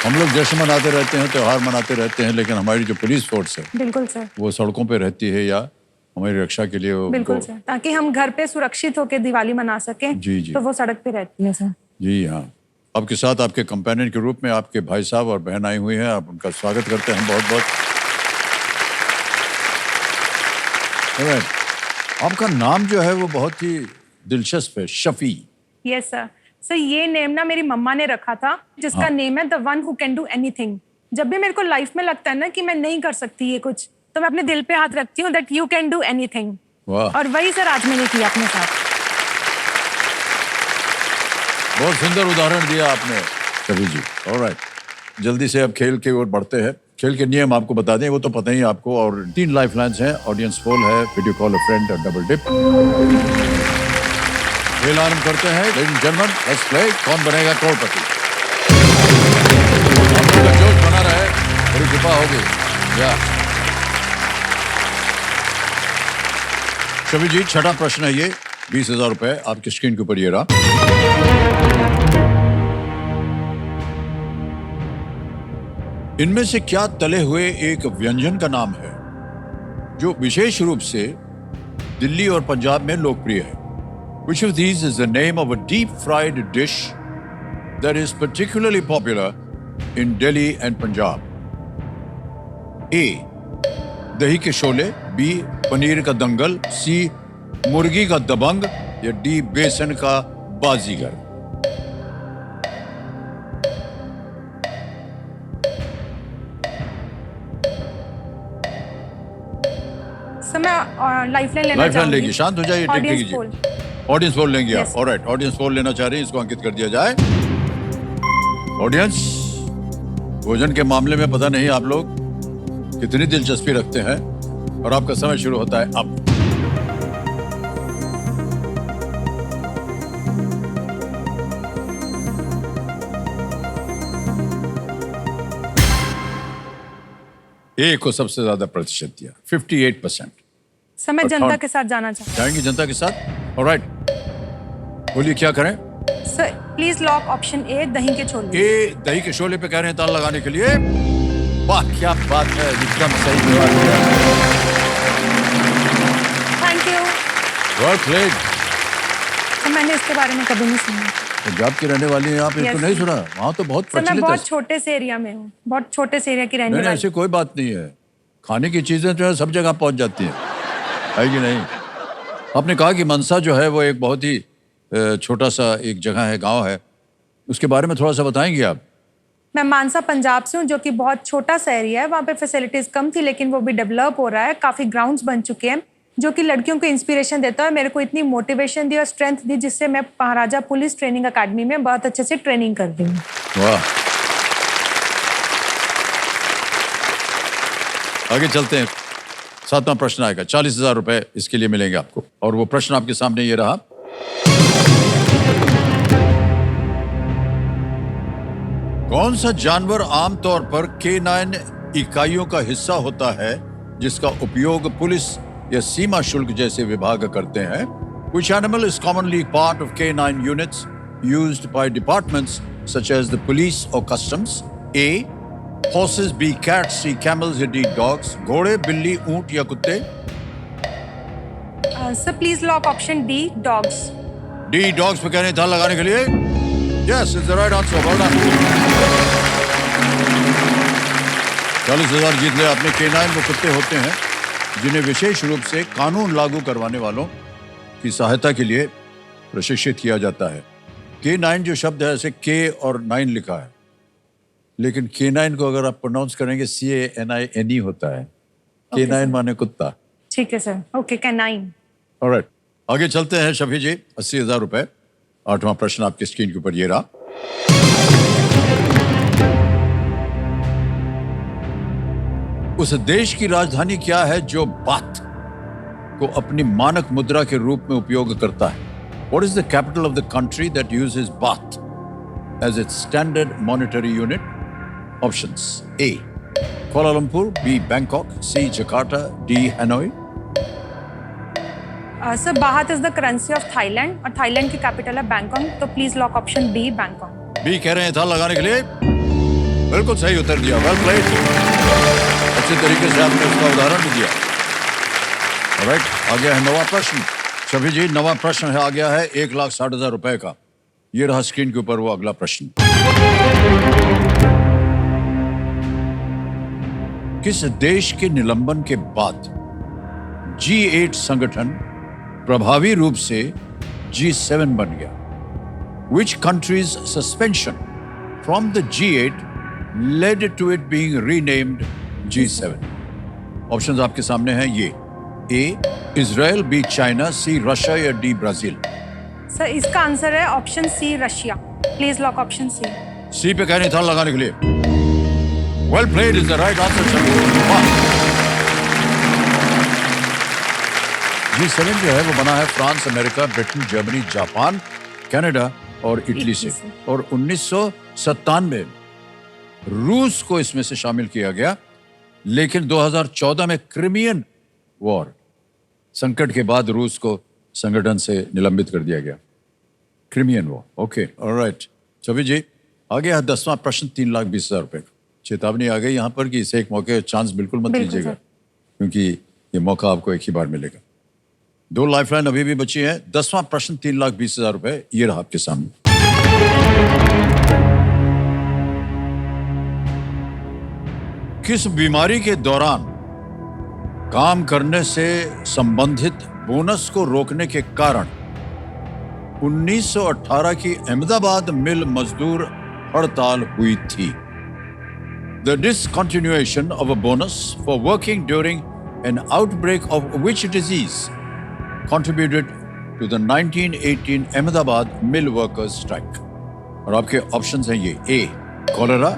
हम लोग जश्न मनाते रहते हैं, त्योहार मनाते रहते हैं, लेकिन हमारी जो पुलिस फोर्स है बिल्कुल सर, वो सड़कों पे रहती है या हमारी रक्षा के लिए बिल्कुल सर, ताकि हम घर पे सुरक्षित होकर दिवाली मना सकें। जी जी, तो वो सड़क पे रहती है सर। जी हाँ। आपके साथ आपके कंपेनियन के रूप में आपके भाई साहब और बहन आई हुई हैं, आप उनका स्वागत करते हैं बहुत बहुत। आपका नाम जो है वो बहुत ही दिलचस्प है, शफी। Yes sir. सर ये नेम ना मेरी मम्मा ने रखा था, जिसका नेम है the one who can do anything. जब भी मेरे को लाइफ में लगता है ना कि मैं नहीं कर सकती ये कुछ, तो मैं अपने दिल पे हाथ रखती हूँ that you can do anything. और वही सर आज मैंने किया अपने साथ। बहुत सुंदर उदाहरण दिया आपने शफी जी। ऑलराइट, जल्दी से अब खेल की ओर बढ़ते हैं। खेल के नियम आपको बता दें, वो तो पता ही आपको। और 3 लाइफ लाइन्स हैं, ऑडियंस पोल है, वीडियो कॉल अ फ्रेंड और डबल डिप। खेल आरंभ करते हैं। Ladies and gentleman, let's play. Kaun Banega करोड़पति? आप लोग का जोश बना रहे, बड़ी कृपा होगी। या शफी जी, 6ठा प्रश्न है ये, 20,000 रुपए आपकी स्क्रीन के ऊपर ये रहा। इनमें से क्या तले हुए एक व्यंजन का नाम है जो विशेष रूप से दिल्ली और पंजाब में लोकप्रिय है? Which of these is the name of a deep fried dish that is particularly popular in Delhi and Punjab? A. दही के शोले, बी पनीर का दंगल, सी मुर्गी का दबंग या डी बेसन का बाजीगर। सर मैं लाइफलाइन लेना लाइफलाइन चाहूंगी। लेगी, शांत हो जाइए, टिक ऑडियंस कीजिए। पोल। ऑडियंस पोल लेंगे आप? Yes. ऑलराइट, ऑडियंस पोल लेना चाह रहे हैं, इसको अंकित कर दिया जाए। ऑडियंस, भोजन के मामले में पता नहीं आप लोग कितनी दिलचस्पी रखते हैं, और आपका समय शुरू होता है अब। ए को सबसे ज्यादा प्रतिशत दिया, 58%। सर मैं जनता के साथ जाना चाहूँ। जाएंगी जनता के साथ? ऑलराइट, बोलिए क्या करें? सर प्लीज लॉक ऑप्शन ए, दही के छोले। ए दही के शोले पे कह रहे हैं ताला लगाने के लिए। वाह क्या बात है, एकदम सही जवाब दिया। Thank you. Well played. Sir मैंने इसके बारे में कभी नहीं सुना। पंजाब की रहने वाली हैं आप, इसको Yes. नहीं सुना? वहाँ तो बहुत सर मैं प्रचलित है। बहुत छोटे से एरिया में हूँ, बहुत छोटे से एरिया की रहने नहीं वाली। ऐसी कोई बात नहीं है, खाने की चीजें जो है सब जगह पहुंच जाती हैं, है कि नहीं? आपने कहा कि मनसा जो है वो एक बहुत ही छोटा सा एक जगह है, गांव है, उसके बारे में थोड़ा सा बताएंगे आप? मैं मानसा पंजाब से हूँ, जो कि बहुत छोटा सा एरिया है। वहाँ पे फैसिलिटीज कम थी, लेकिन वो भी डेवलप हो रहा है। काफी ग्राउंड्स बन चुके हैं, जो कि लड़कियों को इंस्पिरेशन देता है। मेरे को इतनी मोटिवेशन दी और स्ट्रेंथ दी, जिससे मैं महाराजा पुलिस ट्रेनिंग अकेडमी में बहुत अच्छे से ट्रेनिंग कर रही हूँ। वाह, आगे चलते हैं। 7वां प्रश्न आएगा, 40,000 रुपए इसके लिए मिलेंगे आपको, और वो प्रश्न आपके सामने ये रहा। कौन सा जानवर आमतौर पर K9 इकाइयों का हिस्सा होता है, जिसका उपयोग पुलिस या सीमा शुल्क जैसे विभाग करते हैं? Which animal is commonly part of K9 units used by departments such as the police or customs? A. Horses, B. Cats, C. Camels, D. Dogs. घोड़े, बिल्ली, ऊंट या कुत्ते? Sir please lock option D, dogs. D dogs पे कह रहे हैं ताला लगाने के लिए। Yes, it's the right answer. Well done. 40,000 जीत लिया आपने। K9 वो कुत्ते होते हैं जिन्हें विशेष रूप से कानून लागू करवाने वालों की सहायता के लिए प्रशिक्षित किया जाता है। K9 जो शब्द है, ऐसे K और 9 लिखा है, लेकिन K9 को अगर आप प्रोनाउंस करेंगे CANINE होता है। K9 माने कुत्ता। ठीक है सर, ओके, कैनाइन। ऑलराइट, आगे चलते हैं शफी जी। 80,000 रुपए। 8वां प्रश्न आपकी स्क्रीन के ऊपर ये रहा। उस देश की राजधानी क्या है जो बात को अपनी मानक मुद्रा के रूप में उपयोग करता है? What is the capital of the country that uses baht as its standard monetary unit? Options: A. Kuala Lumpur, B. Bangkok, C. Jakarta, D. Hanoi. Sir baht is the currency of Thailand, और Thailand की capital है Bangkok. तो please lock option B, Bangkok. B कह रहे हैं था लगाने के लिए। बिल्कुल सही उत्तर दिया। Well played. अच्छे तरीके से आपने उसका उदाहरण भी दिया। राइट, आ गया है 9वां प्रश्न। शफी जी, 9वां प्रश्न है, आ गया है 1,60,000 रुपए का। ये रहा स्क्रीन के ऊपर वो अगला प्रश्न। किस देश के निलंबन के बाद G8 संगठन प्रभावी रूप से G7 बन गया? Which country's suspension from the G8 led to it being renamed G7? Options आपके सामने हैं ये। A. Israel, B. China, C. Russia या D. ब्राजील? सर इसका आंसर है option C, Russia. Please lock option C. C पे कहने था लगाने के लिए। Well played is the right answer. G7 जो है वो बना है France, America, Britain, Germany, Japan, Canada और इटली से। और 1997 रूस को इसमें से शामिल किया गया, लेकिन 2014 में क्रिमियन वॉर संकट के बाद रूस को संगठन से निलंबित कर दिया गया। Crimean war. Okay, alright. Chhavi ji, आ गया है 10वां प्रश्न, 3,20,000 रुपए। चेतावनी आ गई यहाँ पर कि इसे एक मौके चांस बिल्कुल मत लीजिएगा, क्योंकि ये मौका आपको एक ही बार मिलेगा। 2 लाइफलाइन अभी भी बची है। 10वां प्रश्न, 3,20,000 रुपए, ये रहा आपके सामने। किस बीमारी के दौरान काम करने से संबंधित बोनस को रोकने के कारण 1918 की अहमदाबाद मिल मजदूर हड़ताल हुई थी। The discontinuation of a bonus for working during an outbreak of which disease contributed to the 1918 Ahmedabad mill workers strike? और आपके ऑप्शंस हैं ये: ए cholera,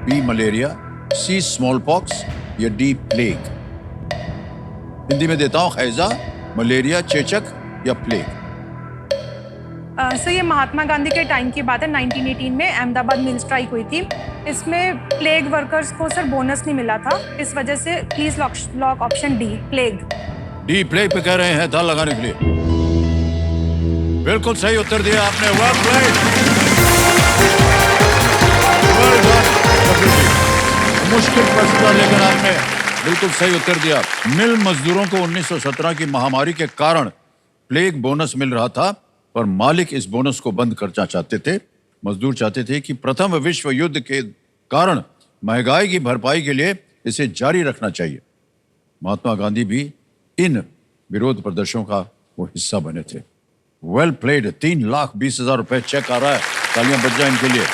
B malaria, C small pox या डी प्लेग। हिंदी में देता हूं: हैजा, मलेरिया, चेचक या प्लेग। सर ये महात्मा गांधी के टाइम की बात है, 1918 में अहमदाबाद मिल स्ट्राइक हुई थी। इसमें प्लेग वर्कर्स को सर बोनस नहीं मिला था, इस वजह से please lock option D plague. D plague पे कह रहे हैं ताल लगाने के लिए। बिल्कुल सही उत्तर दिया आपने, वेल प्लेड, वेल डन। मुश्किल प्रश्न था लेकिन आपने बिल्कुल सही उत्तर दिया। मिल मजदूरों को 1917 की महामारी के कारण प्लेग बोनस मिल रहा था, पर मालिक इस बोनस को बंद करना चाहते थे। मजदूर चाहते थे कि प्रथम विश्व युद्ध के कारण महंगाई की भरपाई के लिए इसे जारी रखना चाहिए। महात्मा गांधी भी इन विरोध प्रदर्शनों का वो हिस्सा बने थे। Well played. 3,20,000 रुपए चेक आ रहा है, तालियां बज जाए इनके लिए।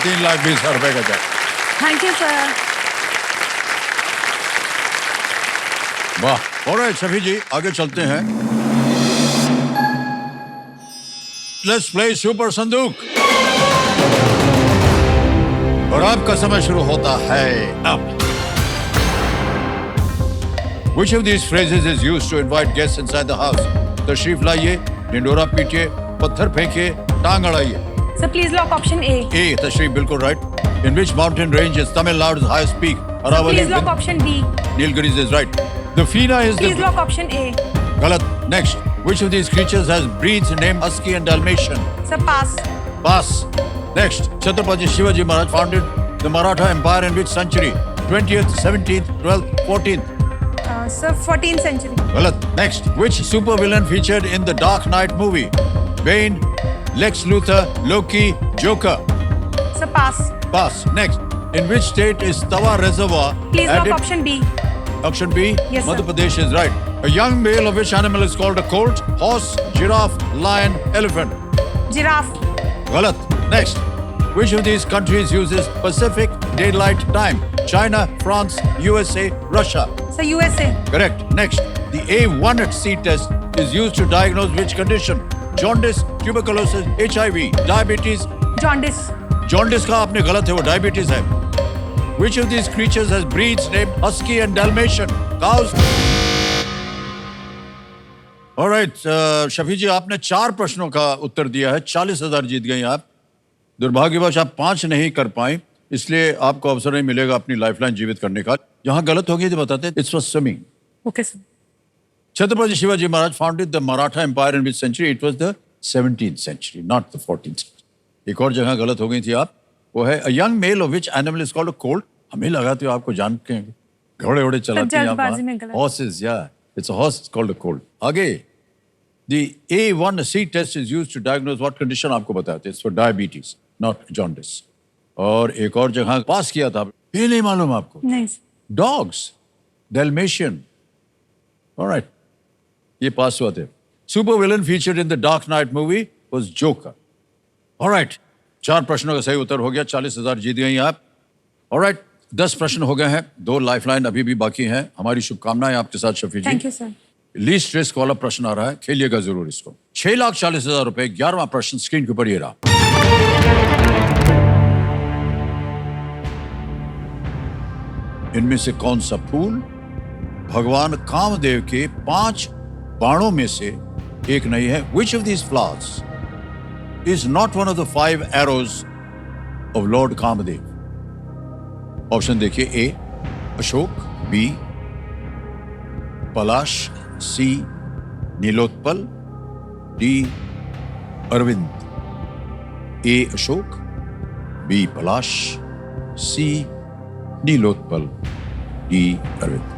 ₹3,20,000 का चेक। Thank you sir. वाह। ऑलराइट शफी जी, आगे चलते हैं। लेट्स प्ले सुपर संदूक। और आपका समय शुरू होता है अब। Which of these phrases is used to invite guests inside the house? तशरीफ लाइए, ढिंडोरा पीटिए, पत्थर फेंकिए, टांग अड़ाइए। Sir please lock option A. A तशरीफ बिल्कुल right. In which mountain range is Tamil Nadu's highest peak? Aravali. Please lock option D. Nilgiris is right. The Fina is please the... lock option A. Galat. Next. Which of these creatures has breeds named Husky and Dalmatian? Sir pass. Pass. Next. Chhatrapati Shivaji Maharaj founded the Maratha Empire in which century? 20th, 17th, 12th, 14th? Sir 14th century। Galat. Next. Which supervillain featured in the Dark Knight movie? Bane, Lex Luthor, Loki, Joker? Sir pass. Pass. Next. In which state is Tawa Reservoir? Please lock added- option B. Option B? Yes, sir. Madhya Pradesh is right. A young male of which animal is called a colt? Horse, giraffe, lion, elephant? Giraffe. Galat. Next. Which of these countries uses Pacific Daylight Time? China, France, USA, Russia? Sir USA. Correct. Next. The A1C test is used to diagnose which condition? Jaundice, tuberculosis, HIV, diabetes? Jaundice. Jaundice का आपने गलत है, वो diabetes है। Which of these creatures has breeds named Husky and Dalmatian? Cows? All right, Shafi जी आपने 4 प्रश्नों का उत्तर दिया है, 40,000 जीत गई आप। दुर्भाग्यवश आप 5 नहीं कर पाए, इसलिए आपको अवसर नहीं मिलेगा अपनी लाइफलाइन जीवित करने का। जहां गलत होगी तो बताते। It's for swimming. Okay sir. Chhatrapati Shivaji Maharaj founded the Maratha empire in which century? It was the 17th century, not the 14th century। एक और जगह गलत हो गई थी आप, वो है a young male of which animal is called a Colt. हमें लगा तो आपको जानते हैं, घोड़े घोड़े चलाते हैं जल्दबाजी में गलत। हॉर्सेस, या it's a horse called a colt. आगे the A1C test is used to diagnose what condition? आपको बताते हैं, it's for diabetes, not jaundice. और एक और जगह पास किया था, ये नहीं मालूम आपको? नहीं सर। डॉग्स, डेल्मेशियन। ऑलराइट, ये पास हुआ थे। Super villain featured in the dark night movie was joker. Alright, 4 प्रश्नों का सही उत्तर हो गया, 40,000 जीत गई आप। ऑलराइट, 10 प्रश्न हो गए हैं, 2 लाइफलाइन अभी भी बाकी हैं। हमारी शुभकामनाएं आपके साथ Shafi ji. Thank you sir. Least risk वाला प्रश्न आ रहा है, खेलिएगा जरूर इसको। 6,40,000 रुपए। 11वां प्रश्न स्क्रीन के ऊपर ये रहा। इनमें से कौन सा फूल भगवान कामदेव के 5 बाणों में से एक नहीं है? Which of these flowers is not one of the 5 arrows of Lord Kamadev? Option देखिए। ए अशोक, बी पलाश, सी नीलोत्पल, डी अरविंद। ए अशोक, बी पलाश, सी नीलोत्पल, डी अरविंद।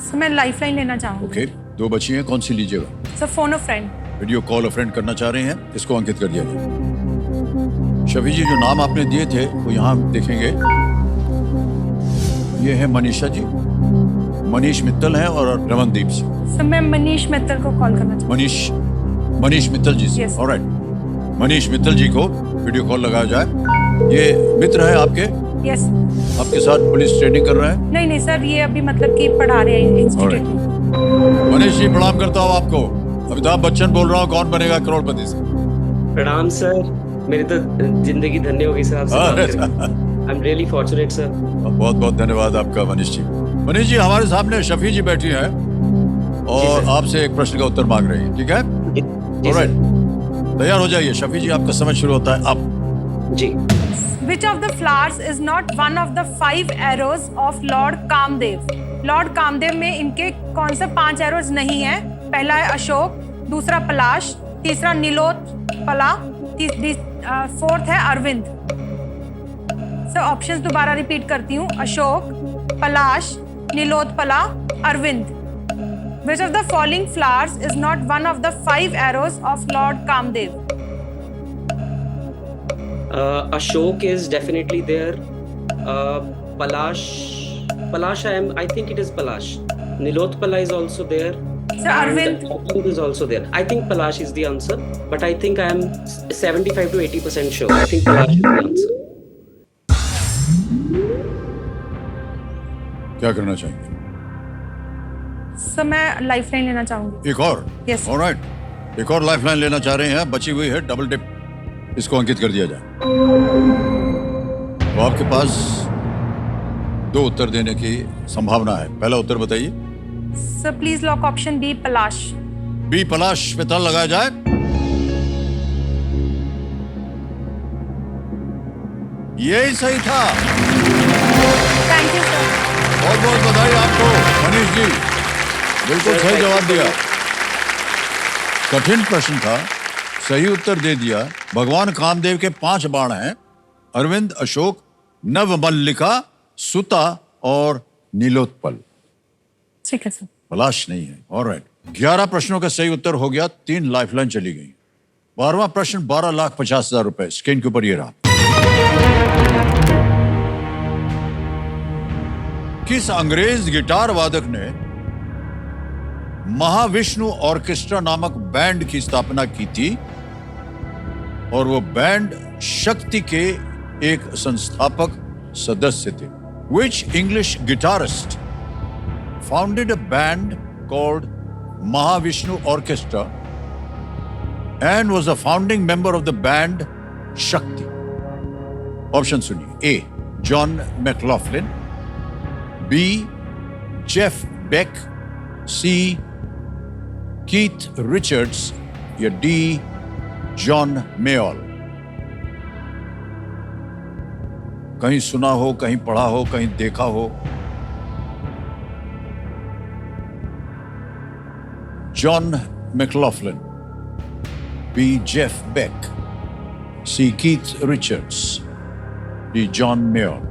सर मैं लाइफलाइन लेना चाहूंगी। ओके, 2 बची हैं, कौन सी लीजिएगा? सर फोन अ फ्रेंड। वीडियो कॉल अ फ्रेंड करना चाह रहे हैं, इसको अंकित कर दिया जाए। शफी जी, जो नाम आपने दिए थे वो यहाँ देखेंगे। ये है मनीषा जी, मनीष मित्तल हैं और रमनदीप सिंह। सर मैं मनीष मित्तल को कॉल करना चाहती मनीष मित्तल जी से। Yes. ऑलराइट, मनीष मित्तल जी को वीडियो कॉल लगाया जाए। ये मित्र है आपके, हूँ। यस। आपके साथ पुलिस ट्रेनिंग कर रहे हैं? नहीं सर, ये अभी मतलब कि पढ़ा रहे हैं इंस्टीट्यूट में। मनीष जी, प्रणाम करता हूँ आपको। अमिताभ बच्चन बोल रहा हूँ, कौन बनेगा करोड़पति से। प्रणाम सर, मेरी तो जिंदगी धन्य हो गई सर आपसे बात करके। I am really fortunate sir. बहुत बहुत धन्यवाद आपका मनीष जी। मनीष जी, हमारे सामने शफी जी बैठी हैं और आपसे एक प्रश्न का उत्तर मांग रही हैं, ठीक है? जी ऑलराइट, सर। तैयार हो जाइए। शफी जी, आपका समय शुरू होता है अब। जी। Which of the flowers is not one of the 5 arrows of Lord Kamdev? Lord Kamdev में इनके कौन से 5 एरोज नहीं है? पहला है अशोक, दूसरा पलाश, तीसरा नीलोत्पला, फोर्थ है अरविंद। सर ऑप्शंस दोबारा रिपीट करती हूँ। अशोक, पलाश, Nilotpala, Arvind. Which of the following flowers is not one of the 5 arrows of Lord Kamdev? Ashok is definitely there. Palash, I think it is Palash. Nilotpala is also there. Sir, Arvind. Arvind is also there. I think Palash is the answer, but I think I am 75 to 80% sure. I think Palash is the answer. क्या करना चाहेंगे? Sir मैं lifeline लेना चाहूंगी। एक और? Yes. Alright, एक और लाइफलाइन लेना चाह रहे हैं, बची हुई है डबल डिप, इसको अंकित कर दिया जाए। तो आपके पास 2 उत्तर देने की संभावना है। पहला उत्तर बताइए। Sir please lock option B, पलाश। बी पलाश पे ताला लगाया जाए। यही सही था। Thank you sir. बहुत बहुत बधाई आपको मनीष जी, बिल्कुल सही जवाब दिया। कठिन प्रश्न था, सही उत्तर दे दिया। भगवान कामदेव के 5 बाण हैं, अरविंद, अशोक, नवमल्लिका, सुता और नीलोत्पल। ठीक है सर। पलाश नहीं है। ऑलराइट, 11 प्रश्नों का सही उत्तर हो गया, 3 लाइफलाइन चली गई। 12वां प्रश्न 12,50,000 रुपए स्क्रीन के ऊपर ये रहा। किस अंग्रेज गिटार वादक ने महाविष्णु ऑर्केस्ट्रा नामक बैंड की स्थापना की थी और वो बैंड शक्ति के एक संस्थापक सदस्य थे? Which English guitarist founded a band called Mahavishnu Orchestra and was a founding member of the band Shakti? Option सुनिए। A. John McLaughlin, B. Jeff Beck, C. Keith Richards या D. John Mayall? कहीं सुना हो, कहीं पढ़ा हो, कहीं देखा हो। John McLaughlin, B. Jeff Beck, C. Keith Richards, D. John Mayall?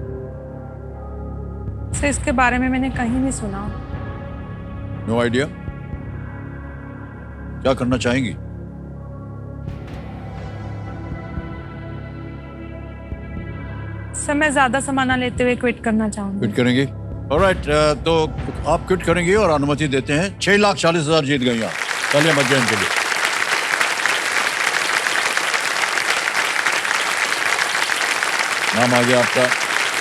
Sir इसके बारे में मैंने कहीं नहीं सुना। No idea. क्या करना चाहेंगी? सर मैं ज्यादा सामान लेते हुए क्विट करना चाहूंगी। क्विट करेंगे? ऑलराइट, तो आप क्विट करेंगे और अनुमति देते हैं। 6,40,000 जीत गई आप। तालियां बज जाएं इनके लिए। नाम आ गया आपका,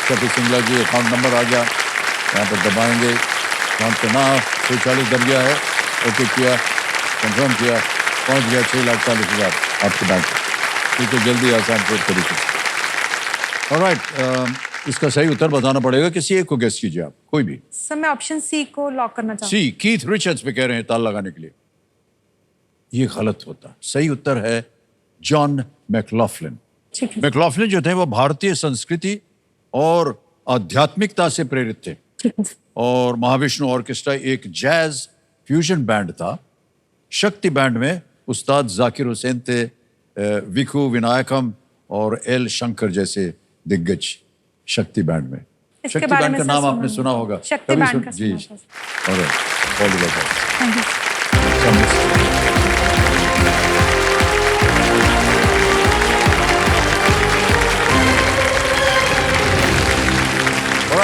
शफी सिंगला जी, अकाउंट नंबर आ गया, यहाँ पर दबाएंगे। अकाउंट का नाम 640 दब गया है। ओके किया, कंफर्म किया, पहुँच गया 6,40,000 आपके बैंक। ठीक है, जल्दी आसान तरीके से। ऑलराइट, इसका सही उत्तर बताना पड़ेगा। किसी एक को गेस कीजिए आप, कोई भी। सर मैं ऑप्शन सी को लॉक करना चाहूंगी। सी, कीथ रिचर्ड्स पे कह रहे हैं ताल लगाने के लिए। ये गलत होता। सही उत्तर है जॉन मैक्लॉफ्लिन। ठीक है। मैक्लॉफ्लिन जो थे वो भारतीय संस्कृति और आध्यात्मिकता से प्रेरित थे। ठीक है। और महाविष्णु ऑर्केस्ट्रा एक जैज फ्यूजन बैंड था। शक्ति बैंड में उस्ताद जाकिर हुसैन थे, विकू विनायकम और एल शंकर जैसे दिग्गज शक्ति बैंड में। इसके शक्ति बारे बैंड में का सर नाम सुना आपने है। सुना होगा। शक्ति कभी बैंड का जी। सुना था। Alright, all the best. Thank you.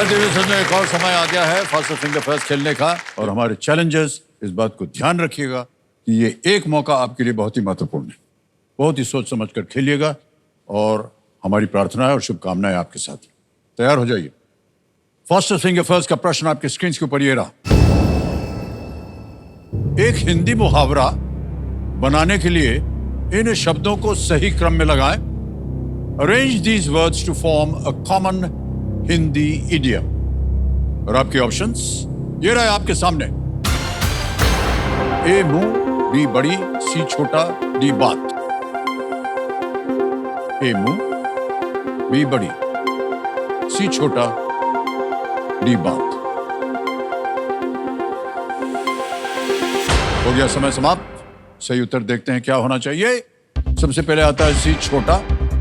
Division में एक और समय आ गया है फास्टर फिंगर फर्स्ट खेलने का, और हमारे चैलेंजर्स इस बात को ध्यान रखिएगा कि ये एक मौका आपके लिए बहुत ही महत्वपूर्ण है। बहुत ही सोच समझ कर खेलिएगा और हमारी प्रार्थनाएं और शुभकामनाएं आपके साथ। तैयार हो जाइए। फास्टर फिंगर फर्स्ट का प्रश्न आपके स्क्रीन के ऊपर ये रहा। एक हिंदी मुहावरा बनाने के लिए इन शब्दों को सही क्रम में लगाएं। Arrange these words to form a common Hindi idiom. और आपके ऑप्शंस ये रहे आपके सामने। ए मुंह, बी बड़ी, सी छोटा, डी बात। ए मुंह, बी बड़ी, सी छोटा, डी बात। हो गया समय समाप्त। सही उत्तर देखते हैं क्या होना चाहिए। सबसे पहले आता है सी छोटा,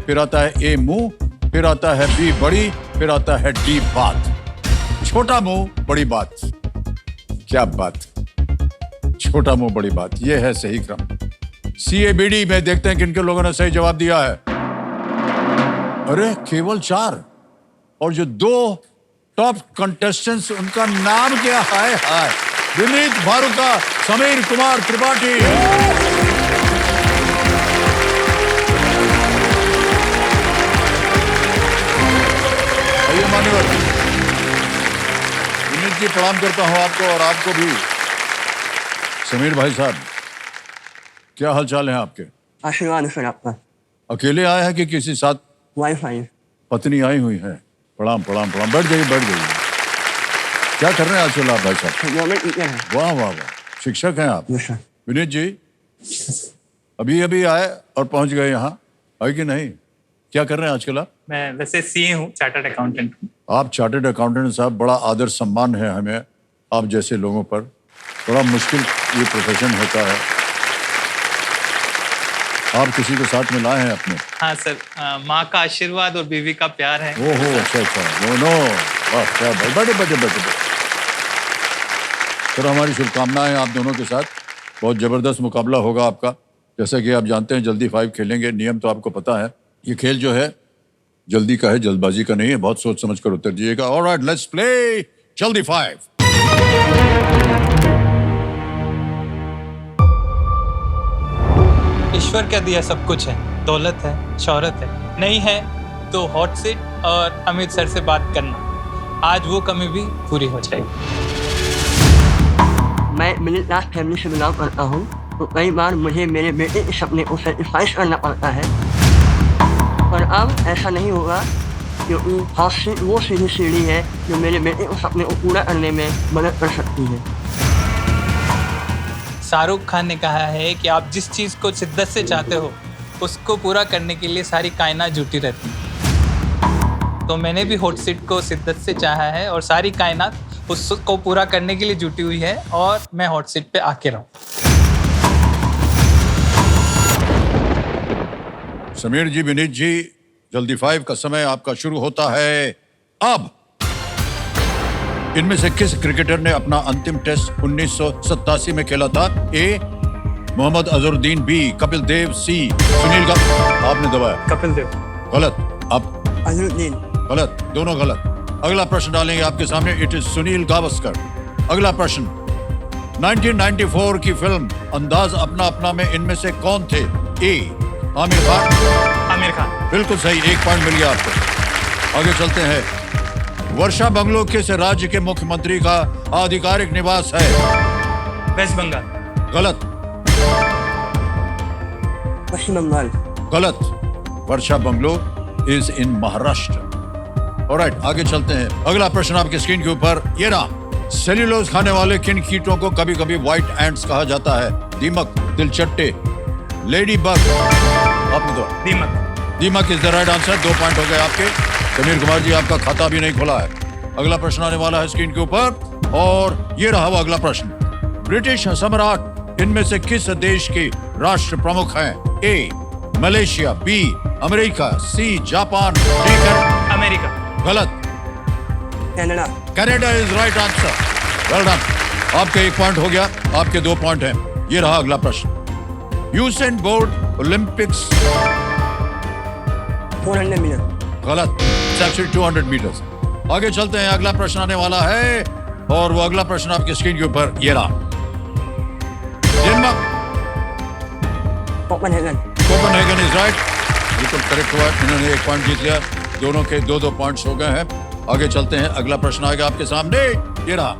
फिर आता है ए मुंह, फिर आता है बी बड़ी, फिर आता है डी बात। छोटा मुंह बड़ी बात। क्या बात, छोटा मुंह बड़ी बात, यह है सही क्रम। सी ए बी डी में देखते हैं किन किन लोगों ने सही जवाब दिया है। अरे केवल 4। और जो 2 टॉप कंटेस्टेंट्स, उनका नाम क्या है? हाय, विनीत भारुका, समीर कुमार त्रिपाठी। आइए मान्यवर, विनीत जी प्रणाम करता हूं आपको और आपको भी। समीर भाई साहब, क्या हालचाल है आपके? आशीर्वाद है सर आपका। अकेले आए हैं कि किसी साथ? वाईफाई। पत्नी आई हुई है। प्रणाम प्रणाम प्रणाम। बैठ जाइए बैठ जाइए। क्या कर रहे हैं आजकल आप भाई साहब? गवर्नमेंट टीचर है। वाह वाह वाह, शिक्षक हैं आप। Yes sir. विनीत जी अभी अभी आए और पहुंच गए यहाँ, है कि नहीं? क्या कर रहे हैं आजकल आप? मैं वैसे सीए हूँ, चार्टर्ड अकाउंटेंट। आप चार्टर्ड अकाउंटेंट साहब, बड़ा आदर सम्मान है हमें आप जैसे लोगों पर। बड़ा मुश्किल ये प्रोफेशन होता है। आप किसी को साथ में लाए हैं अपने? हाँ सर, माँ का आशीर्वाद और बीवी का प्यार है। ओहो, अच्छा अच्छा, नो वाह, क्या भाई, बैठे बैठे बैठे बैठे। सर हमारी शुभकामनाएं आप दोनों के साथ। बहुत जबरदस्त मुकाबला होगा आपका। जैसा कि आप जानते हैं जल्दी 5 खेलेंगे, नियम तो आपको पता है। ये खेल जो है जल्दी का है, जल्दबाजी का नहीं है। बहुत सोच समझ कर उत्तर दिएगा। ऑलराइट, लेट्स प्ले जल्दी 5। ईश्वर क्या दिया सब कुछ है, दौलत है, शोहरत है, नहीं है तो हॉट सीट और अमित सर से बात करना। आज वो कमी भी पूरी हो जाएगी। मैं मिडिल क्लास फैमिली से बिलोंग करता हूँ, तो कई बार मुझे मेरे बेटे के सपने को सेक्रीफाइस करना पड़ता है। पर अब ऐसा नहीं होगा, क्योंकि हॉट सीट वो सीधी सीढ़ी है जो मेरे बेटे के सपने को पूरा करने में मदद कर सकती है। शाहरुख खान ने कहा है कि आप जिस चीज़ को शिद्दत से चाहते हो उसको पूरा करने के लिए सारी कायनात जुटी रहती है। तो मैंने भी हॉट सीट को शिद्दत से चाहा है और सारी कायनात उसको पूरा करने के लिए जुटी हुई है, और मैं हॉट सीट पे आके रहूं। समीर जी, विनीत जी, जल्दी 5 का समय आपका शुरू होता है अब। इनमें से किस क्रिकेटर ने अपना अंतिम टेस्ट 1987 में खेला था? ए मोहम्मद अजहरुद्दीन, बी कपिल देव, सी सुनील गावस्कर। आपने दबाया कपिल देव। गलत। आप अजहरुद्दीन। गलत, दोनों गलत। अगला प्रश्न डालेंगे आपके सामने। It is Sunil Gavaskar. अगला प्रश्न, 1994 की फिल्म अंदाज अपना अपना में इनमें से कौन थे? ए आमिर खान। आमिर खान। बिल्कुल सही, 1 पॉइंट मिल गया आपको। आगे चलते हैं। वर्षा बंगलो किस राज्य के मुख्यमंत्री का आधिकारिक निवास है? वेस्ट बंगाल। गलत। पश्चिम बंगाल। गलत। Varsha bungalow is in Maharashtra. Alright, आगे चलते हैं। अगला प्रश्न आपके स्क्रीन के ऊपर ये रहा। सेल्यूलोज खाने वाले किन कीटों को कभी कभी व्हाइट एंट्स कहा जाता है? दीमक, तिलचट्टे, लेडी बग। आपने तो दीमक। दीमक is the right answer. 2 point हो गए आपके। समीर कुमार जी, आपका खाता भी नहीं खुला है। अगला प्रश्न आने वाला है स्क्रीन के ऊपर, और ये रहा वो अगला प्रश्न। ब्रिटिश सम्राट इनमें से किस देश के राष्ट्र प्रमुख हैं? A Malaysia, B America, C Japan, D America. गलत। Canada. Canada is right answer. Well done. आपके 1 पॉइंट हो गया, आपके 2 पॉइंट हैं। ये रहा अगला प्रश्न। Usain Bolt Olympics 400 metre. गलत। It's actually 200 meters. आगे चलते हैं, अगला प्रश्न आने वाला है और वो अगला प्रश्न आपकी स्क्रीन के ऊपर ये रहा। Denmark, Copenhagen. Copenhagen is right, बिल्कुल करेक्ट हुआ। इन्होंने 1 पॉइंट जीत लिया, दोनों के 2-2 पॉइंट्स हो गए हैं। आगे चलते हैं, अगला प्रश्न आएगा आपके सामने, ये रहा।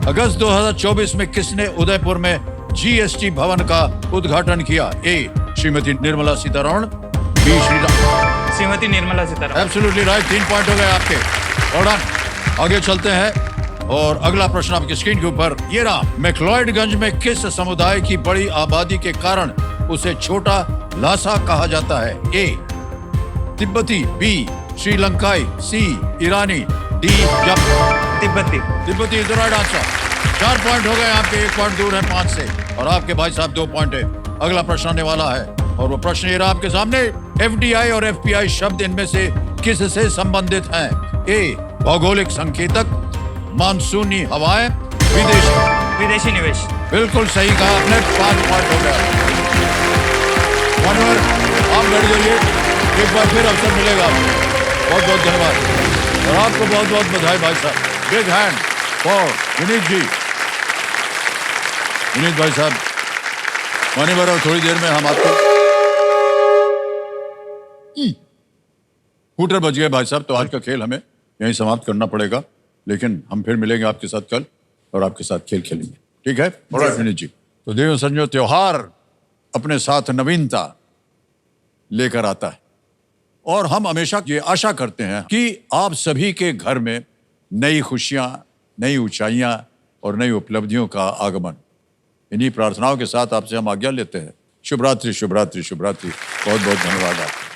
अगस्त 2024 में किसने उदयपुर में जीएसटी भवन का उद्घाटन किया? A Shrimati Nirmala Sitharaman, B Shrimati Nirmala Sitharaman. Absolutely right, 3 point हो गए आपके। और आगे चलते हैं और अगला प्रश्न आपकी स्क्रीन के ऊपर ये रहा। मैक्लॉयडगंज में किस समुदाय की बड़ी आबादी के कारण उसे छोटा लासा कहा जाता है? ए तिब्बती, बी श्रीलंकाई, सी ईरानी, डी तिब्बती। तिब्बती is the right answer. 4 point हो गए आपके, 1 पॉइंट दूर है 5 से, और आपके भाई साहब 2 पॉइंट है। अगला प्रश्न आने वाला है और वो प्रश्न ये रहा आपके सामने। एफडीआई और एफपीआई शब्द इनमें से किससे संबंधित हैं? ए भौगोलिक संकेतक, मानसूनी हवाएं, विदेशी निवेश। बिल्कुल सही कहा आपने, 5 पॉइंट हो गया। मनोहर आप बैठ जाइए, एक बार फिर अवसर मिलेगा आपको। बहुत बहुत धन्यवाद और आपको बहुत बहुत बधाई भाई साहब। बिग हैंड फॉर विनीत जी। विनीत भाई साहब माने बराबर, थोड़ी देर में हम आपको स्कूटर बच गए भाई साहब, तो आज का खेल हमें यहीं समाप्त करना पड़ेगा, लेकिन हम फिर मिलेंगे आपके साथ कल और आपके साथ खेल खेलेंगे, ठीक है? विनीत जी, तो देव संजो त्योहार अपने साथ नवीनता लेकर आता है और हम हमेशा ये आशा करते हैं कि आप सभी के घर में नई खुशियां, नई ऊंचाइयां और नई उपलब्धियों का आगमन। इन्हीं प्रार्थनाओं के साथ आपसे हम आज्ञा लेते हैं। शुभ रात्रि, शुभ रात्रि, शुभ रात्रि। बहुत बहुत धन्यवाद आपका।